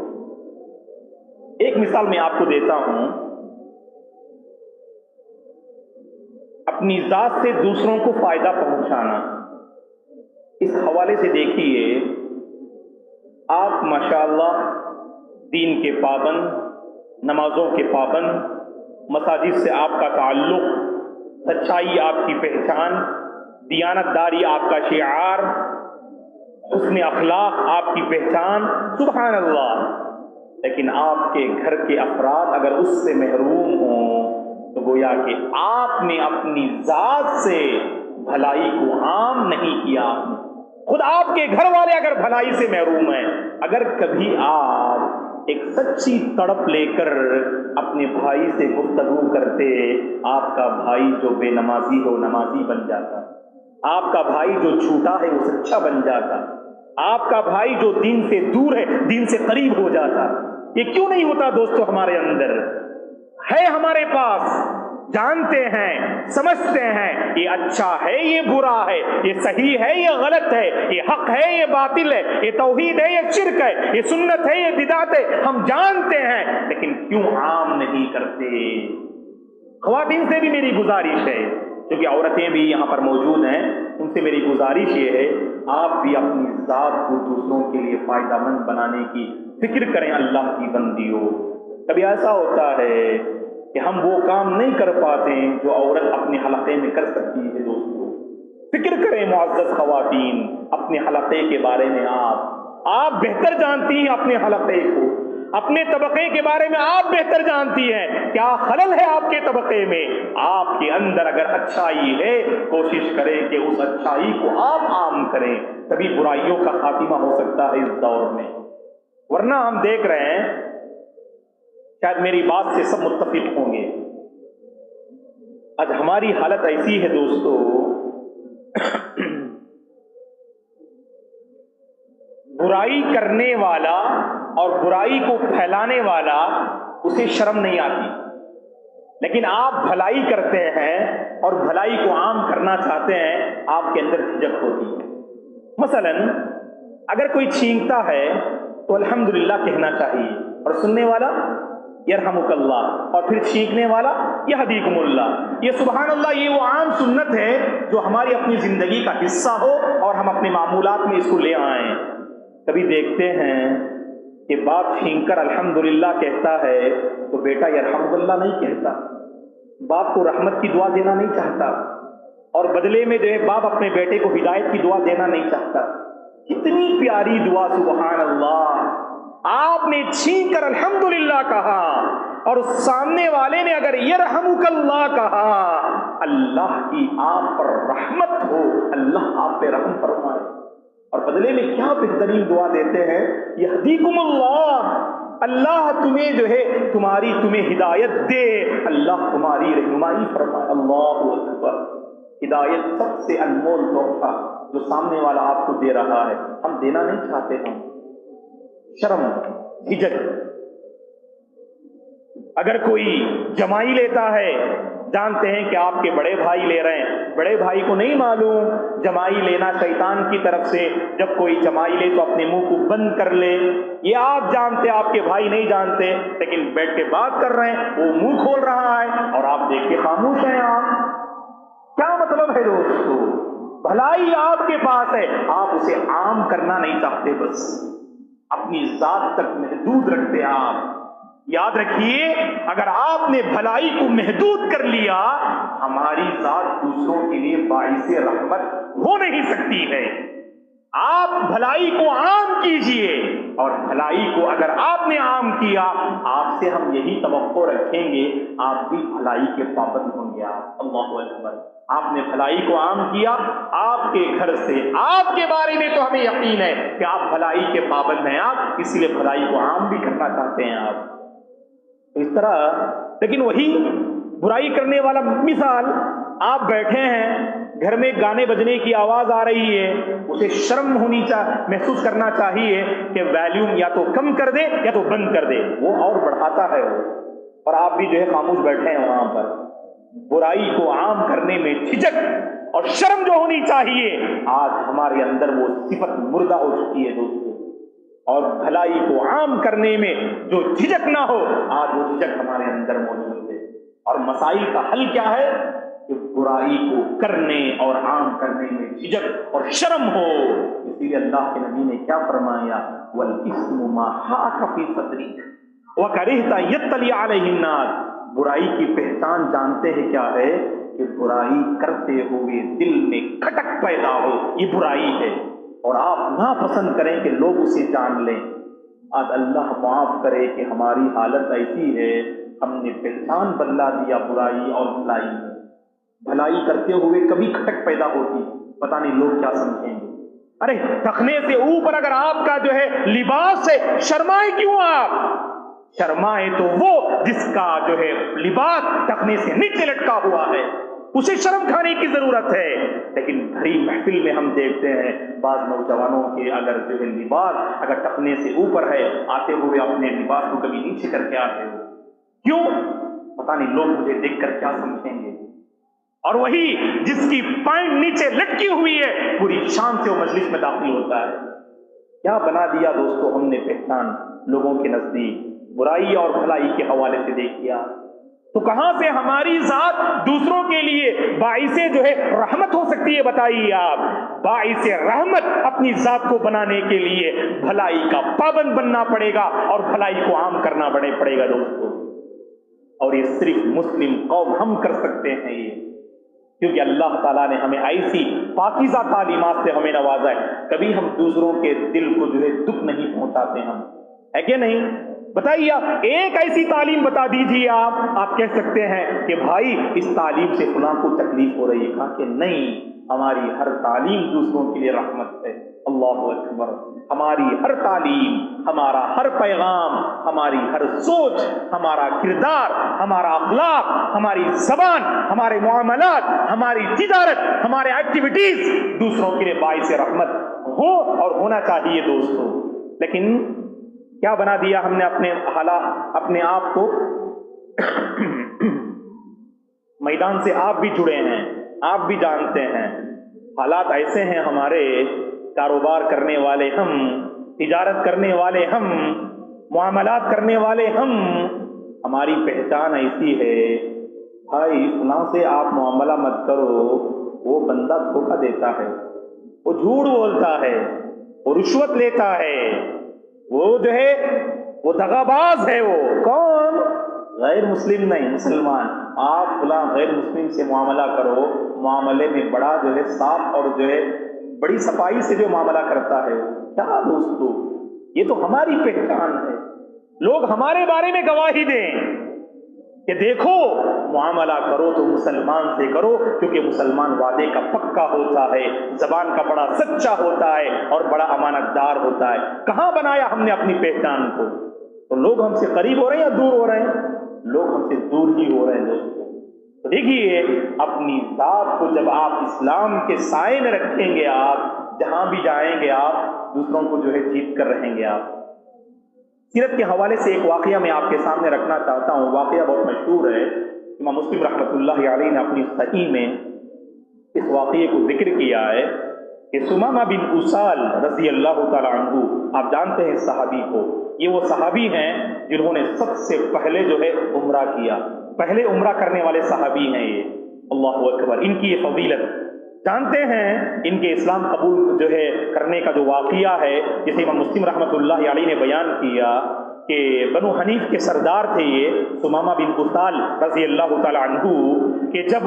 ایک مثال میں آپ کو دیتا ہوں، اپنی ذات سے دوسروں کو فائدہ پہنچانا۔ اس حوالے سے دیکھیے، آپ ماشاءاللہ دین کے پابند، نمازوں کے پابند، مساجد سے آپ کا تعلق، سچائی آپ کی پہچان، دیانت داری آپ کا شعار، حسن اخلاق آپ کی پہچان، سبحان اللہ۔ لیکن آپ کے گھر کے افراد اگر اس سے محروم ہوں تو گویا کہ آپ نے اپنی ذات سے بھلائی کو عام نہیں کیا۔ خود آپ کے گھر والے اگر بھلائی سے محروم ہیں، اگر کبھی آپ ایک سچی تڑپ لے کر اپنے بھائی سے گفتگو کرتے، آپ کا بھائی جو بے نمازی ہو نمازی بن جاتا، آپ کا بھائی جو جھوٹا ہے وہ سچا بن جاتا، آپ کا بھائی جو دین سے دور ہے دین سے قریب ہو جاتا۔ یہ کیوں نہیں ہوتا دوستو؟ ہمارے اندر ہے، ہمارے پاس جانتے ہیں، سمجھتے ہیں، یہ اچھا ہے، یہ برا ہے، یہ صحیح ہے، یہ غلط ہے، یہ حق ہے، یہ باطل ہے، یہ توحید ہے، یہ شرک ہے، یہ سنت ہے، یہ بدعت ہے، ہم جانتے ہیں، لیکن کیوں عام نہیں کرتے؟ خواتین سے بھی میری گزارش ہے، کیونکہ عورتیں بھی یہاں پر موجود ہیں، ان سے میری گزارش یہ ہے آپ بھی اپنی ذات کو دوسروں کے لیے فائدہ مند بنانے کی فکر کریں اللہ کی بندیوں۔ کبھی ایسا ہوتا ہے کہ ہم وہ کام نہیں کر پاتے جو عورت اپنے حلقے میں کر سکتی ہے۔ دوستو فکر کریں معزز خواتین اپنے حلقے کے بارے میں، آپ بہتر جانتی ہیں اپنے حلقے کو، اپنے طبقے کے بارے میں آپ بہتر جانتی ہیں، کیا خلل ہے آپ کے طبقے میں، آپ کے اندر اگر اچھائی ہے کوشش کریں کہ اس اچھائی کو آپ عام کریں، تبھی برائیوں کا خاتمہ ہو سکتا ہے اس دور میں۔ ورنہ ہم دیکھ رہے ہیں، شاید میری بات سے سب متفق ہوں گے، آج ہماری حالت ایسی ہے دوستو، برائی کرنے والا اور برائی کو پھیلانے والا اسے شرم نہیں آتی، لیکن آپ بھلائی کرتے ہیں اور بھلائی کو عام کرنا چاہتے ہیں، آپ کے اندر جھجک ہوتی ہے۔ مثلا اگر کوئی چھینکتا ہے تو الحمدللہ کہنا چاہیے، اور سننے والا یرحمک اللہ، اور پھر چھینکنے والا یہدیکم اللہ۔ یہ سبحان اللہ، یہ وہ عام سنت ہے جو ہماری اپنی زندگی کا حصہ ہو اور ہم اپنے معمولات میں اس کو لے آئیں۔ کبھی دیکھتے ہیں کہ باپ چھینک کر الحمدللہ کہتا ہے تو بیٹا یرحمک اللہ نہیں کہتا، باپ کو رحمت کی دعا دینا نہیں چاہتا، اور بدلے میں جو ہے باپ اپنے بیٹے کو ہدایت کی دعا دینا نہیں چاہتا۔ کتنی پیاری دعا، سبحان اللہ، آپ نے چھینک کر الحمدللہ کہا اور سامنے والے نے اگر یرحمک اللہ کہا، اللہ کی آپ پر رحمت ہو، اللہ آپ پہ رحم فرمائے، اور بدلے میں کیا بہترین دعا دیتے ہیں، یہدیکم اللہ، اللہ تمہیں جو ہے تمہیں ہدایت دے، اللہ تمہاری رہنمائی فرمائے۔ اللہ اکبر، ہدایت سب سے انمول تحفہ جو سامنے والا آپ کو دے رہا ہے، ہم دینا نہیں چاہتے، ہم شرم جھجک۔ اگر کوئی جمائی لیتا ہے، جانتے ہیں کہ آپ کے بڑے بھائی لے رہے ہیں، بڑے بھائی کو نہیں معلوم جمائی لینا شیطان کی طرف سے، جب کوئی جمائی لے تو اپنے منہ کو بند کر لے، یہ آپ جانتے، آپ کے بھائی نہیں جانتے، لیکن بیٹھ کے بات کر رہے ہیں، وہ منہ کھول رہا ہے اور آپ دیکھ کے خاموش ہیں۔ آپ کیا مطلب ہے دوستو؟ بھلائی آپ کے پاس ہے، آپ اسے عام کرنا نہیں چاہتے، بس اپنی ذات تک محدود رکھتے آپ۔ یاد رکھیے، اگر آپ نے بھلائی کو محدود کر لیا، ہماری ذات دوسروں کے لیے باعث رحمت ہو نہیں سکتی ہے۔ آپ بھلائی کو عام کیجئے، اور بھلائی کو اگر آپ نے عام کیا، آپ سے ہم یہی توقع رکھیں گے، آپ بھی بھلائی کے پابند ہوں گے۔ اللہ اکبر، آپ نے بھلائی کو عام کیا، آپ کے گھر سے، آپ کے بارے میں تو ہمیں یقین ہے کہ آپ بھلائی کے پابند ہیں، آپ اس لیے بھلائی کو عام بھی کرنا چاہتے ہیں آپ اس طرح۔ لیکن وہی برائی کرنے والا، مثال آپ بیٹھے ہیں گھر میں، گانے بجنے کی آواز آ رہی ہے، اسے شرم ہونی محسوس کرنا چاہیے کہ ویلیوم یا تو کم کر دے یا تو بند کر دے، وہ اور بڑھاتا ہے وہ، اور آپ بھی جو ہے خاموش بیٹھے ہیں وہاں پر۔ برائی کو عام کرنے میں جھجک اور شرم جو ہونی چاہیے، آج ہمارے اندر وہ صفت مردہ ہو چکی ہے دوستو، اور بھلائی کو عام کرنے میں جو جھجک نہ ہو، آج وہ جھجک ہمارے اندر موجود ہے۔ اور مسائل کا حل کیا ہے کہ برائی کو کرنے اور عام کرنے میں جھجک اور شرم ہو۔ اسی لیے اللہ کے نبی نے کیا فرمایا، وَالْإِثْمُ مَا حَاكَ فِي صَدْرِكَ وَكَرِهْتَ يَطَّلِعَ عَلَيْهِ النَّاسُ۔ برائی کی پہچان جانتے ہیں کیا ہے؟ کہ برائی کرتے ہوئے دل میں کھٹک پیدا ہو، یہ برائی ہے، اور آپ ناپسند کریں کہ لوگ اسے جان لیں۔ آج اللہ معاف کرے کہ ہماری حالت ایسی ہے، ہم نے پہچان بدلا دیا برائی اور بھلائی میں۔ بھلائی کرتے ہوئے کبھی کھٹک پیدا ہوتی، پتہ نہیں لوگ کیا سمجھیں گے۔ ارے ٹخنے سے اوپر اگر آپ کا جو ہے لباس ہے، شرمائے کیوں آپ؟ شرمائے تو وہ جس کا جو ہے لباس ٹخنے سے نیچے لٹکا ہوا ہے، اسے شرم کھانے کی ضرورت ہے۔ لیکن بھری محفل میں ہم دیکھتے ہیں بعض نوجوانوں کے اگر جو ہے لباس اگر ٹخنے سے اوپر ہے، آتے ہوئے اپنے لباس کو کبھی نیچے کر کے آتے ہو، کیوں؟ پتہ نہیں لوگ مجھے دیکھ کر کیا سمجھیں گے۔ اور وہی جس کی پینٹ نیچے لٹکی ہوئی ہے، پوری شان سے وہ مجلس میں داخل ہوتا ہے۔ کیا بنا دیا دوستو ہم نے پہچان لوگوں کے نزدیک؟ برائی اور بھلائی کے حوالے سے دیکھیا تو کہاں سے ہماری ذات دوسروں کے لیے باعث جو ہے رحمت ہو سکتی ہے؟ بتائیے آپ۔ باعث رحمت اپنی ذات کو بنانے کے لیے بھلائی کا پابند بننا پڑے گا اور بھلائی کو عام کرنا پڑے گا دوستو۔ اور یہ صرف مسلم قوم ہم کر سکتے ہیں یہ، کیونکہ اللہ تعالیٰ نے ہمیں ایسی پاکیزہ تعلیمات سے ہمیں نوازا ہے، کبھی ہم دوسروں کے دل کو جو ہے دکھ نہیں پہنچاتے ہم، ہے کہ نہیں؟ بتائیے آپ ایک ایسی تعلیم بتا دیجیے، آپ کہہ سکتے ہیں کہ بھائی اس تعلیم سے فلاں کو تکلیف ہو رہی ہے، کہا کہ نہیں، ہماری ہر تعلیم دوسروں کے لیے رحمت ہے۔ اللہ اکبر! ہماری ہر تعلیم، ہمارا ہر پیغام، ہماری ہر سوچ، ہمارا کردار، ہمارا اخلاق، ہماری زبان، ہمارے معاملات، ہماری تجارت، ہمارے ایکٹیویٹیز دوسروں کے لیے باعث رحمت ہو اور ہونا چاہیے دوستوں۔ لیکن کیا بنا دیا ہم نے اپنے آپ کو؟ میدان سے آپ بھی جڑے ہیں، آپ بھی جانتے ہیں حالات ایسے ہیں، ہمارے کاروبار کرنے والے ہم، تجارت کرنے والے ہم، معاملات کرنے والے ہم، ہماری پہچان ایسی ہے، بھائی فلاں سے آپ معاملہ مت کرو، وہ بندہ دھوکہ دیتا ہے، وہ جھوٹ بولتا ہے، وہ رشوت لیتا ہے، وہ جو ہے وہ دغاباز ہے۔ وہ کون؟ غیر مسلم نہیں، مسلمان۔ آپ فلاں غیر مسلم سے معاملہ کرو، معاملے میں بڑا جو ہے صاف اور جو ہے بڑی صفائی سے جو معاملہ کرتا ہے، کیا دوستو، یہ تو ہماری پہچان ہے۔ لوگ ہمارے بارے میں گواہی دیں کہ دیکھو معاملہ کرو تو مسلمان سے کرو، کیونکہ مسلمان وعدے کا پکا ہوتا ہے، زبان کا بڑا سچا ہوتا ہے اور بڑا امانت دار ہوتا ہے۔ کہاں بنایا ہم نے اپنی پہچان کو؟ تو لوگ ہم سے قریب ہو رہے ہیں یا دور ہو رہے ہیں؟ لوگ ہم سے دور ہی ہو رہے ہیں دوستوں۔ تو دیکھیے اپنی ذات کو جب آپ اسلام کے سائے میں رکھیں گے، آپ جہاں بھی جائیں گے آپ دوسروں کو جو ہے جیت کر رہیں گے۔ آپ سیرت کے حوالے سے ایک واقعہ میں آپ کے سامنے رکھنا چاہتا ہوں، واقعہ بہت مشہور ہے، امام مسلم رحمۃ اللہ علیہ نے اپنی صحیح میں اس واقعے کو ذکر کیا ہے کہ ثمامہ بن اسال رضی اللہ تعالی عنہ، آپ جانتے ہیں صحابی کو، یہ وہ صحابی ہیں جنہوں نے سب سے پہلے جو ہے عمرہ کیا، پہلے عمرہ کرنے والے صحابی ہیں یہ، اللہ اکبر! ان کی یہ فضیلت جانتے ہیں، ان کے اسلام قبول جو ہے کرنے کا جو واقعہ ہے، جسے امام مسلم رحمۃ اللہ علیہ نے بیان کیا کہ بنو حنیف کے سردار تھے یہ ثمامہ بن اسال رضی اللہ تعالی عنہ، کہ جب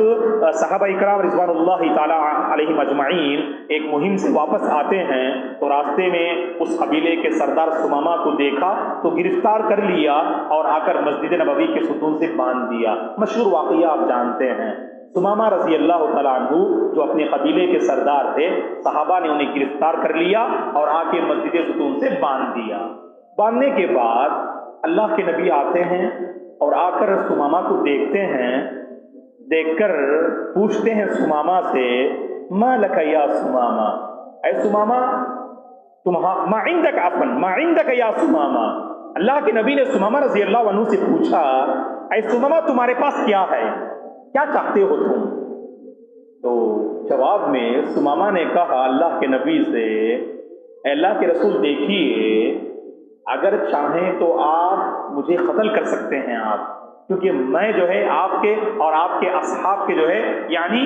صحابہ اکرام رضوان اللہ تعالی علیہم اجمعین ایک مہم سے واپس آتے ہیں تو راستے میں اس قبیلے کے سردار ثمامہ کو دیکھا تو گرفتار کر لیا اور آ کر مسجد نبوی کے ستون سے باندھ دیا۔ مشہور واقعہ آپ جانتے ہیں۔ ثمامہ رضی اللہ تعالیٰ عنہ جو اپنے قبیلے کے سردار تھے، صحابہ نے انہیں گرفتار کر لیا اور آ کے مسجد ستون سے باندھ دیا۔ باندھنے کے بعد اللہ کے نبی آتے ہیں اور آ کر ثمامہ کو دیکھتے ہیں، دیکھ کر پوچھتے ہیں ثمامہ سے، ما لک یا ثمامہ، اے ثمامہ ما عندک، عفوا ما عندک یا ثمامہ۔ اللہ کے نبی نے ثمامہ رضی اللہ عنہ سے پوچھا، اے ثمامہ تمہارے پاس کیا ہے، کیا چاہتے ہو تم؟ تو جواب میں ثمامہ نے کہا اللہ کے نبی سے، اے اللہ کے رسول دیکھیے، اگر چاہیں تو آپ مجھے قتل کر سکتے ہیں آپ، کیونکہ میں جو ہے آپ کے اور آپ کے اصحاب کے جو ہے یعنی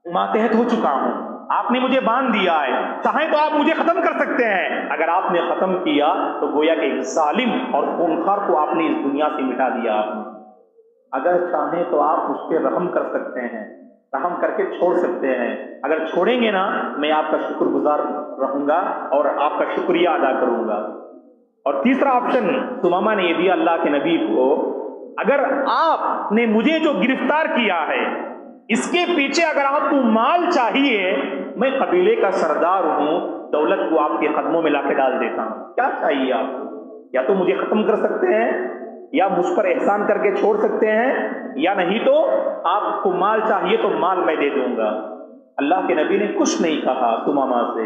ماتحت ہو چکا ہوں، آپ نے مجھے باندھ دیا ہے، چاہیں تو آپ مجھے ختم کر سکتے ہیں، اگر آپ نے ختم کیا تو گویا کہ ایک ظالم اور خونخوار کو آپ نے اس دنیا سے مٹا دیا آپ نے، اگر چاہیں تو آپ مجھ پہ رحم کر سکتے ہیں، رحم کر کے چھوڑ سکتے ہیں، اگر چھوڑیں گے نا میں آپ کا شکر گزار رہوں گا اور آپ کا شکریہ ادا کروں گا۔ اور تیسرا آپشن ثمامہ نے یہ دیا اللہ کے نبی کو، اگر آپ نے مجھے جو گرفتار کیا ہے اس کے پیچھے اگر آپ کو مال چاہیے، میں قبیلے کا سردار ہوں، دولت کو آپ کے قدموں میں لا کے ڈال دیتا ہوں، کیا چاہیے آپ کو؟ یا تو مجھے ختم کر سکتے ہیں یا مجھ پر احسان کر کے چھوڑ سکتے ہیں، یا نہیں تو آپ کو مال چاہیے تو مال میں دے دوں گا۔ اللہ کے نبی نے کچھ نہیں کہا ثمامہ سے،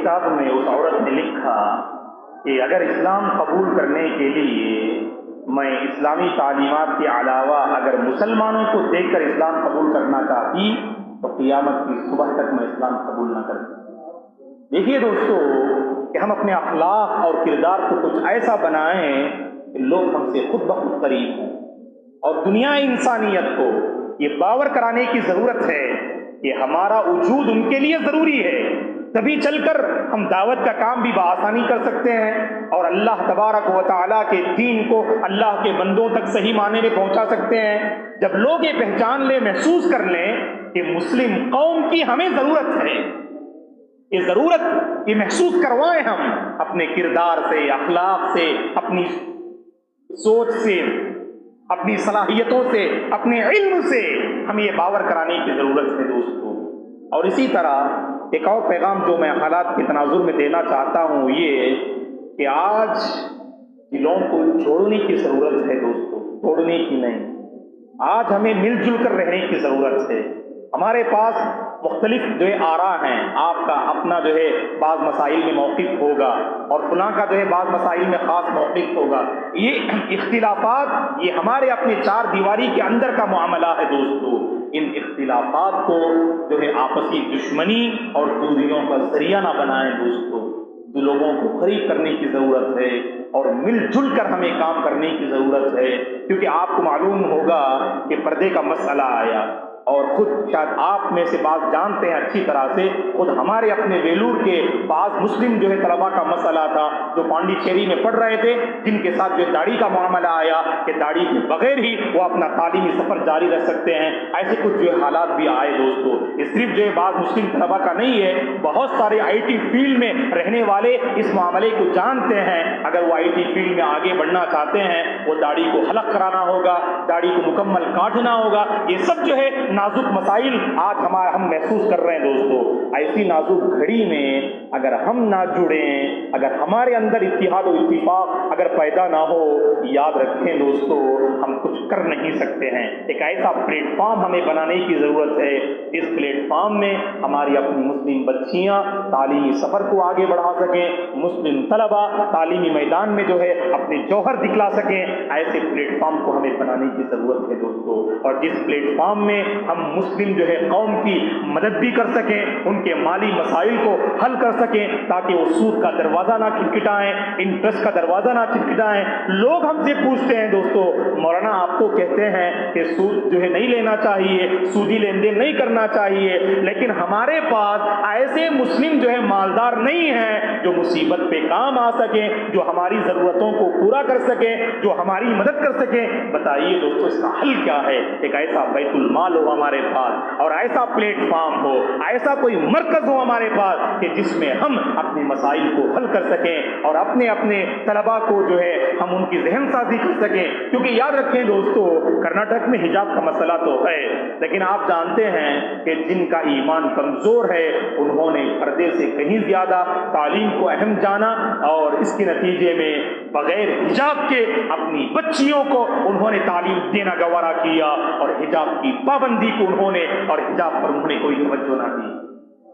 کتاب میں اس عورت نے لکھا کہ اگر اسلام قبول کرنے کے لیے میں اسلامی تعلیمات کے علاوہ اگر مسلمانوں کو دیکھ کر اسلام قبول کرنا چاہتی تو قیامت کی صبح تک میں اسلام قبول نہ کرتی۔ دیکھیے دوستو کہ ہم اپنے اخلاق اور کردار کو کچھ ایسا بنائیں کہ لوگ ہم سے خود بخود قریب ہوں، اور دنیا انسانیت کو یہ باور کرانے کی ضرورت ہے کہ ہمارا وجود ان کے لیے ضروری ہے، تبھی چل کر ہم دعوت کا کام بھی بآسانی کر سکتے ہیں اور اللہ تبارک و تعالیٰ کے دین کو اللہ کے بندوں تک صحیح معنی میں پہنچا سکتے ہیں۔ جب لوگ یہ پہچان لیں، محسوس کر لیں کہ مسلم قوم کی ہمیں ضرورت ہے، یہ ضرورت یہ محسوس کروائیں ہم اپنے کردار سے، اخلاق سے، اپنی سوچ سے، اپنی صلاحیتوں سے، اپنے علم سے ہم یہ باور کرانے کی ضرورت ہے دوستو۔ اور اسی طرح ایک اور پیغام جو میں حالات کے تناظر میں دینا چاہتا ہوں یہ کہ آج دلوں کو جوڑنے کی ضرورت ہے دوستو، توڑنے کی نہیں۔ آج ہمیں مل جل کر رہنے کی ضرورت ہے۔ ہمارے پاس مختلف جو ہے آراء ہیں، آپ کا اپنا جو ہے بعض مسائل میں موقف ہوگا اور فلاں کا جو ہے بعض مسائل میں خاص موقف ہوگا۔ یہ اختلافات یہ ہمارے اپنے چار دیواری کے اندر کا معاملہ ہے دوستو۔ ان اختلافات کو جو ہے آپسی دشمنی اور دوریوں کا ذریعہ نہ بنائیں دوستو۔ جو لوگوں کو قریب کرنے کی ضرورت ہے اور مل جل کر ہمیں کام کرنے کی ضرورت ہے، کیونکہ آپ کو معلوم ہوگا کہ پردے کا مسئلہ آیا اور خود شاید آپ میں سے بعض جانتے ہیں اچھی طرح سے، خود ہمارے اپنے ویلور کے بعض مسلم جو ہے طلباء کا مسئلہ تھا جو پانڈی چیری میں پڑھ رہے تھے، جن کے ساتھ جو داڑھی کا معاملہ آیا کہ داڑھی کے بغیر ہی وہ اپنا تعلیمی سفر جاری رکھ سکتے ہیں۔ ایسے کچھ جو ہے حالات بھی آئے دوستو۔ یہ صرف جو ہے بعض مسلم طلباء کا نہیں ہے، بہت سارے آئی ٹی فیلڈ میں رہنے والے اس معاملے کو جانتے ہیں۔ اگر وہ آئی ٹی فیلڈ میں آگے بڑھنا چاہتے ہیں، وہ داڑھی کو حلق کرانا ہوگا، داڑھی کو مکمل کاٹنا ہوگا۔ یہ سب جو ہے نازک مسائل آج ہم محسوس کر رہے ہیں دوستو۔ ایسی نازک گھڑی میں اگر ہم نہ جڑیں، اگر ہمارے اندر اتحاد و اتفاق اگر پیدا نہ ہو، یاد رکھیں دوستو ہم کچھ کر نہیں سکتے ہیں۔ ایک ایسا پلیٹ فارم ہمیں بنانے کی ضرورت ہے جس پلیٹ فارم میں ہماری اپنی مسلم بچیاں تعلیمی سفر کو آگے بڑھا سکیں، مسلم طلباء تعلیمی میدان میں جو ہے اپنے جوہر دکھلا سکیں۔ ایسے پلیٹ فارم کو ہمیں بنانے کی ضرورت ہے دوستو، اور جس پلیٹ فارم میں ہم مسلم جو ہے قوم کی مدد بھی کر سکیں، ان کے مالی مسائل کو حل کر سکیں تاکہ وہ سود کا دروازہ نہ کھٹکھٹائیں، انٹرسٹ کا دروازہ نہ کھٹکھٹائیں۔ لوگ ہم سے پوچھتے ہیں دوستو، مولانا آپ تو کہتے ہیں کہ سود جو ہے نہیں لینا چاہیے، سودی لین دین نہیں کرنا چاہیے، لیکن ہمارے پاس ایسے مسلم جو ہے مالدار نہیں ہیں جو مصیبت پہ کام آ سکیں، جو ہماری ضرورتوں کو پورا کر سکیں، جو ہماری مدد کر سکیں۔ بتائیے دوستو اس کا حل کیا ہے؟ ایک ایسا بیت المال ہو ہمارے پاس، اور ایسا پلیٹ فارم ہو، ایسا کوئی مرکز ہو ہمارے پاس کہ جس میں ہم اپنے مسائل کو حل کر سکیں اور اپنے طلباء کو جو ہے ہم ان کی ذہن سازی کر سکیں۔ کیونکہ یاد رکھیں دوستو، کرناٹک میں حجاب کا مسئلہ تو ہے، لیکن آپ جانتے ہیں کہ جن کا ایمان کمزور ہے انہوں نے پردے سے کہیں زیادہ تعلیم کو اہم جانا، اور اس کے نتیجے میں بغیر حجاب کے اپنی بچیوں کو انہوں نے تعلیم دینا گوارا کیا، اور حجاب کی پابندی کو انہوں نے اور حجاب پر انہوں نے کوئی توجہ نہ دی۔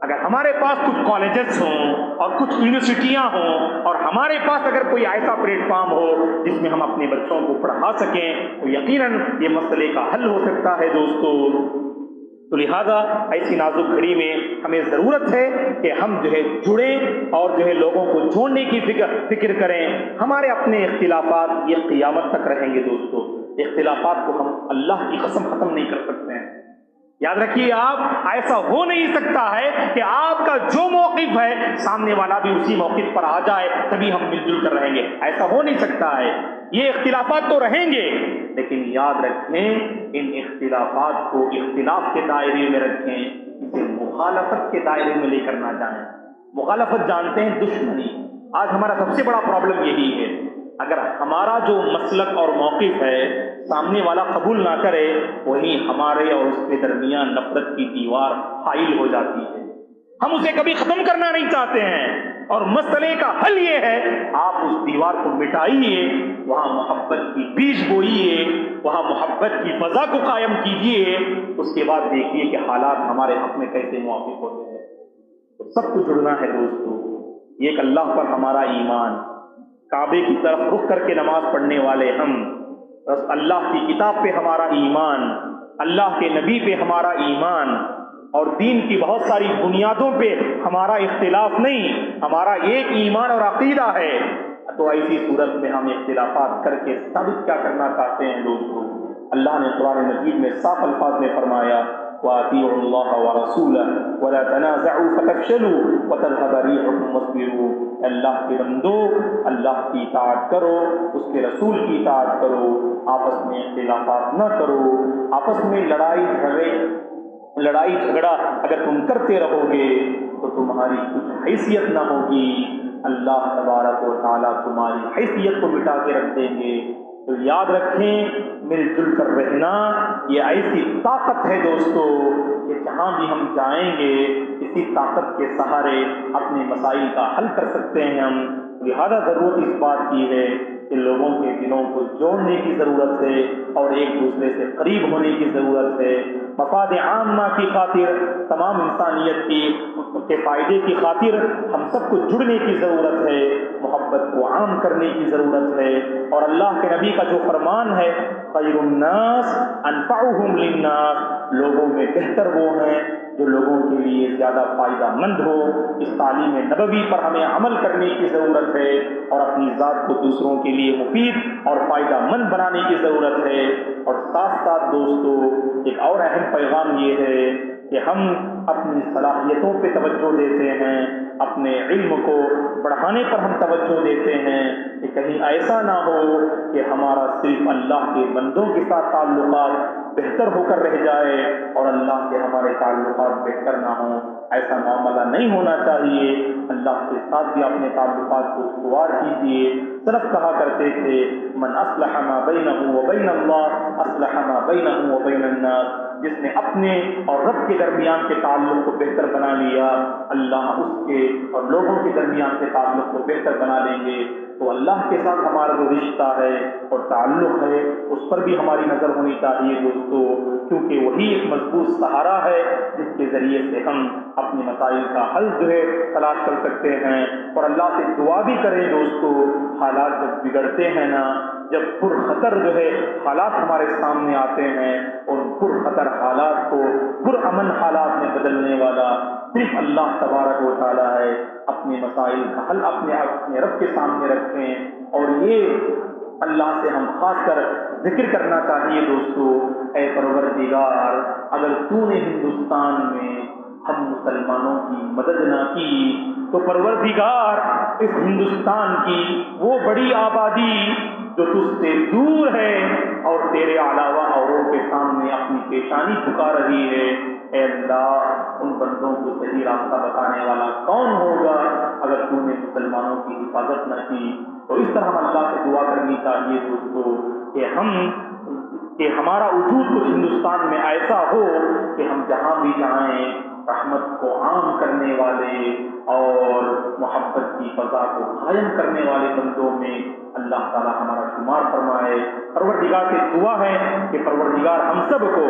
اگر ہمارے پاس کچھ کالجز ہوں اور کچھ یونیورسٹیاں ہوں اور ہمارے پاس اگر کوئی ایسا پلیٹ فارم ہو جس میں ہم اپنے بچوں کو پڑھا سکیں تو یقیناً یہ مسئلے کا حل ہو سکتا ہے دوستو۔ تو لہذا ایسی نازک گھڑی میں ہمیں ضرورت ہے کہ ہم جو ہے جڑیں اور جو ہے لوگوں کو جوڑنے کی فکر کریں۔ ہمارے اپنے اختلافات یہ قیامت تک رہیں گے دوستو، اختلافات کو ہم اللہ کی قسم ختم نہیں کر سکتے ہیں۔ یاد رکھیے آپ، ایسا ہو نہیں سکتا ہے کہ آپ کا جو موقف ہے سامنے والا بھی اسی موقف پر آ جائے تبھی ہم مل جل کر رہیں گے، ایسا ہو نہیں سکتا ہے۔ یہ اختلافات تو رہیں گے، لیکن یاد رکھیں ان اختلافات کو اختلاف کے دائرے میں رکھیں، اسے مخالفت کے دائرے میں لے کر نہ جائیں۔ مخالفت جانتے ہیں دشمنی، آج ہمارا سب سے بڑا پرابلم یہی ہے۔ اگر ہمارا جو مسلک اور موقف ہے سامنے والا قبول نہ کرے، وہی ہمارے اور اس کے درمیان نفرت کی دیوار حائل ہو جاتی ہے۔ ہم اسے کبھی ختم کرنا نہیں چاہتے ہیں، اور مسئلے کا حل یہ ہے آپ اس دیوار کو مٹائیے، وہاں محبت کی بیج بوئیے، وہاں محبت کی فضا کو قائم کیجیے، اس کے بعد دیکھیے کہ حالات ہمارے حق میں کیسے موافق ہوتے ہیں۔ تو سب کو جڑنا ہے دوستو، ایک اللہ پر ہمارا ایمان، کعبے کی طرف رخ کر کے نماز پڑھنے والے ہم، بس اللہ کی کتاب پہ ہمارا ایمان، اللہ کے نبی پہ ہمارا ایمان، اور دین کی بہت ساری بنیادوں پہ ہمارا اختلاف نہیں، ہمارا ایک ایمان اور عقیدہ ہے، تو ایسی صورت میں ہم اختلافات کر کے ثابت کیا کرنا چاہتے ہیں دوستو؟ اللہ نے قرآن مجید میں صاف الفاظ میں فرمایا وَأَطِيعُوا اللَّهَ وَرَسُولَهُ وَلَا تَنَازَعُوا فَتَفْشَلُوا وَتَذْهَبَ رِيحُكُمْ وَاصْبِرُوا، اللہ کے بندو اللہ کی اطاعت کرو، اس کے رسول کی اطاعت کرو، آپس میں اختلافات نہ کرو، آپس میں لڑائی جھگڑا اگر تم کرتے رہو گے تو تمہاری کچھ حیثیت نہ ہوگی، اللہ تبارک و تعالیٰ تمہاری حیثیت کو مٹا کے رکھ دیں گے۔ تو یاد رکھیں، مل جل کر رہنا یہ ایسی طاقت ہے دوستو کہ جہاں بھی ہم جائیں گے اسی طاقت کے سہارے اپنے مسائل کا حل کر سکتے ہیں ہم۔ لہذا ضرورت اس بات کی ہے کہ لوگوں کے دلوں کو جوڑنے کی ضرورت ہے اور ایک دوسرے سے قریب ہونے کی ضرورت ہے، مفاد عامہ کی خاطر، تمام انسانیت کے فائدے کی خاطر ہم سب کو جڑنے کی ضرورت ہے، محبت کو عام کرنے کی ضرورت ہے، اور اللہ کے نبی کا جو فرمان ہے خیر الناس انفعهم للناس، لوگوں میں بہتر وہ ہیں جو لوگوں کے لیے زیادہ فائدہ مند ہو۔ اس تعلیم نبوی پر ہمیں عمل کرنے کی ضرورت ہے اور اپنی ذات کو دوسروں کے لیے مفید اور فائدہ مند بنانے کی ضرورت ہے۔ اور ساتھ ساتھ دوستو ایک اور اہم پیغام یہ ہے کہ ہم اپنی صلاحیتوں پہ توجہ دیتے ہیں، اپنے علم کو بڑھانے پر ہم توجہ دیتے ہیں کہ کہیں ایسا نہ ہو کہ ہمارا صرف اللہ کے بندوں کے ساتھ تعلقات بہتر ہو کر رہ جائے اور اللہ سے ہمارے تعلقات بہتر نہ ہوں، ایسا معاملہ نہیں ہونا چاہیے۔ اللہ کے ساتھ بھی اپنے تعلقات کو استوار کیجیے۔ سلف کہا کرتے تھے من اصلح ما بینہ وبین اللہ اصلح ما بینہ وبین الناس، جس نے اپنے اور رب کے درمیان کے تعلق کو بہتر بنا لیا، اللہ اس کے اور لوگوں کے درمیان کے تعلق کو بہتر بنا لیں گے۔ تو اللہ کے ساتھ ہمارا جو رشتہ ہے اور تعلق ہے اس پر بھی ہماری نظر ہونی چاہیے دوستو، کیونکہ وہی ایک مضبوط سہارا ہے جس کے ذریعے سے ہم اپنے مسائل کا حل جو ہے تلاش کر سکتے ہیں۔ اور اللہ سے دعا بھی کریں دوستو، حالات جب بگڑتے ہیں نا، جب پر خطر جو ہے حالات ہمارے سامنے آتے ہیں، اور پر خطر حالات کو پر امن حالات میں بدلنے والا صرف اللہ تبارک و تعالیٰ ہے۔ اپنے مسائل کا حل اپنے رب کے سامنے رکھیں، اور یہ اللہ سے ہم خاص کر ذکر کرنا چاہیے دوستو، اے پروردگار اگر تو نے ہندوستان میں ہم مسلمانوں کی مدد نہ کی تو پروردگار اس ہندوستان کی وہ بڑی آبادی جو تجھ سے دور ہے اور تیرے علاوہ اوروں کے سامنے اپنی پیشانی جھکا رہی ہے، اے اللہ ان بندوں کو صحیح راستہ بتانے والا کون ہوگا اگر تو نے مسلمانوں کی حفاظت نہ کی؟ تو اس طرح ہم اللہ سے دعا کرنی چاہیے دوستو کہ ہمارا وجود کچھ ہندوستان میں ایسا ہو کہ ہم جہاں بھی جائیں رحمت کو عام کرنے والے اور محبت کی فضا کو قائم کرنے والے بندوں میں اللہ تعالی ہمارا شمار فرمائے۔ پروردگار سے دعا ہے کہ پروردگار ہم سب کو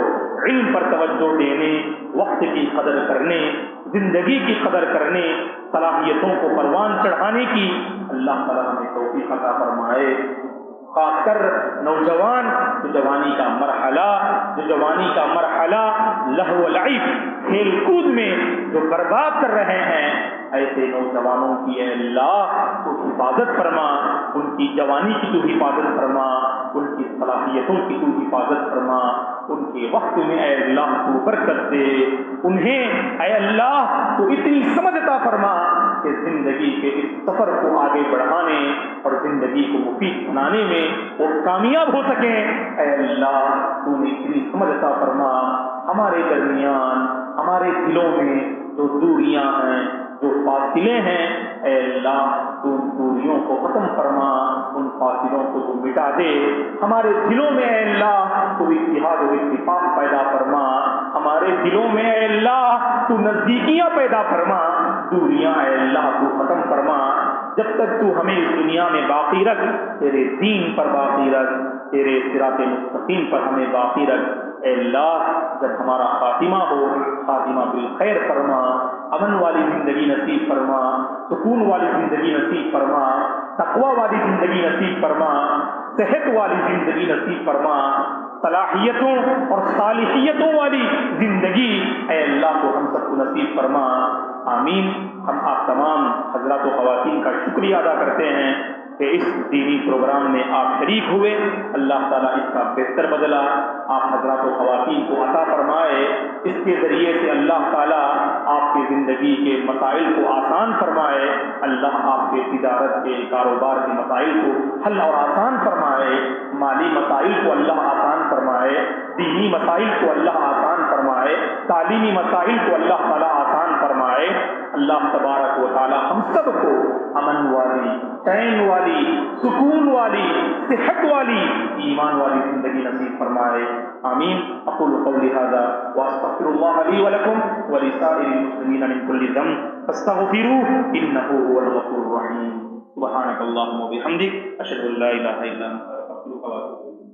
علم پر توجہ دینے، وقت کی قدر کرنے، زندگی کی قدر کرنے، صلاحیتوں کو پروان چڑھانے کی اللہ تعالی ہمیں توفیق عطا فرمائے۔ خاص کر نوجوان جو جوانی کا مرحلہ لہو و لعب کھیل کود میں جو برباد کر رہے ہیں، ایسے نوجوانوں کی اے اللہ تو حفاظت فرما، ان کی جوانی کی تو حفاظت فرما، ان کی صلاحیتوں کی تو حفاظت فرما، ان کے وقت میں اے اللہ تو برکت دے، انہیں اے اللہ تو اتنی سمجھ عطا فرما کہ زندگی کے اس سفر کو آگے بڑھانے اور زندگی کو مفید بنانے میں وہ کامیاب ہو سکیں۔ اے اللہ تو نے اتنی سمجھ عطا فرما، ہمارے درمیان ہمارے دلوں میں جو دوریاں ہیں، جو فاصلے ہیں، اے اللہ تو ان دوریوں کو ختم فرما، ان فاصلوں کو تو مٹا دے، ہمارے دلوں میں اے اللہ تو اتحاد و اتفاق پیدا فرما، ہمارے دلوں میں اے اللہ تو نزدیکیاں پیدا فرما، دوریاں اے اللہ تو ختم فرما۔ جب تک تو ہمیں اس دنیا میں باقی رکھ، تیرے دین پر باقی رکھ، تیرے صراط مستقیم پر ہمیں باقی رکھ۔ اے اللہ جب ہمارا خاتمہ ہو، خاتمہ بالخیر فرما۔ امن والی زندگی نصیب فرما، سکون والی زندگی نصیب فرما، تقوی والی زندگی نصیب فرما، صحت والی زندگی نصیب فرما، صلاحیتوں اور صالحیتوں والی زندگی اے اللہ کو ہم سب کو نصیب فرما، آمین۔ ہم آپ تمام حضرات و خواتین کا شکریہ ادا کرتے ہیں کہ اس دینی پروگرام میں آپ شریک ہوئے، اللہ تعالیٰ اس کا بہتر بدلہ آپ حضرات و خواتین کو عطا فرمائے، اس کے ذریعے سے اللہ تعالیٰ آپ کی زندگی کے مسائل کو آسان فرمائے، اللہ آپ کے تجارت کے کاروبار کے مسائل کو حل اور آسان فرمائے، مالی مسائل کو اللہ آسان فرمائے، دینی مسائل کو اللہ آسان فرمائے، تعلیمی مسائل کو اللہ تعالیٰ آسان فرمائے۔ اللہ تبارک و تعالیٰ ہم سب کو امن والی، چین والی، سکون والی، صحت والی، ایمان والی زندگی نصیب فرمائے، آمین۔ اقول قولی ھذا واستغفر اللہ لی ولکم ولسائر المسلمین من کل ذنب فاستغفروہ انہ هو الغفور الرحیم۔ سبحانک اللہم وبحمدک اشہد ان لا الہ الا انت استغفرک واتوب الیک۔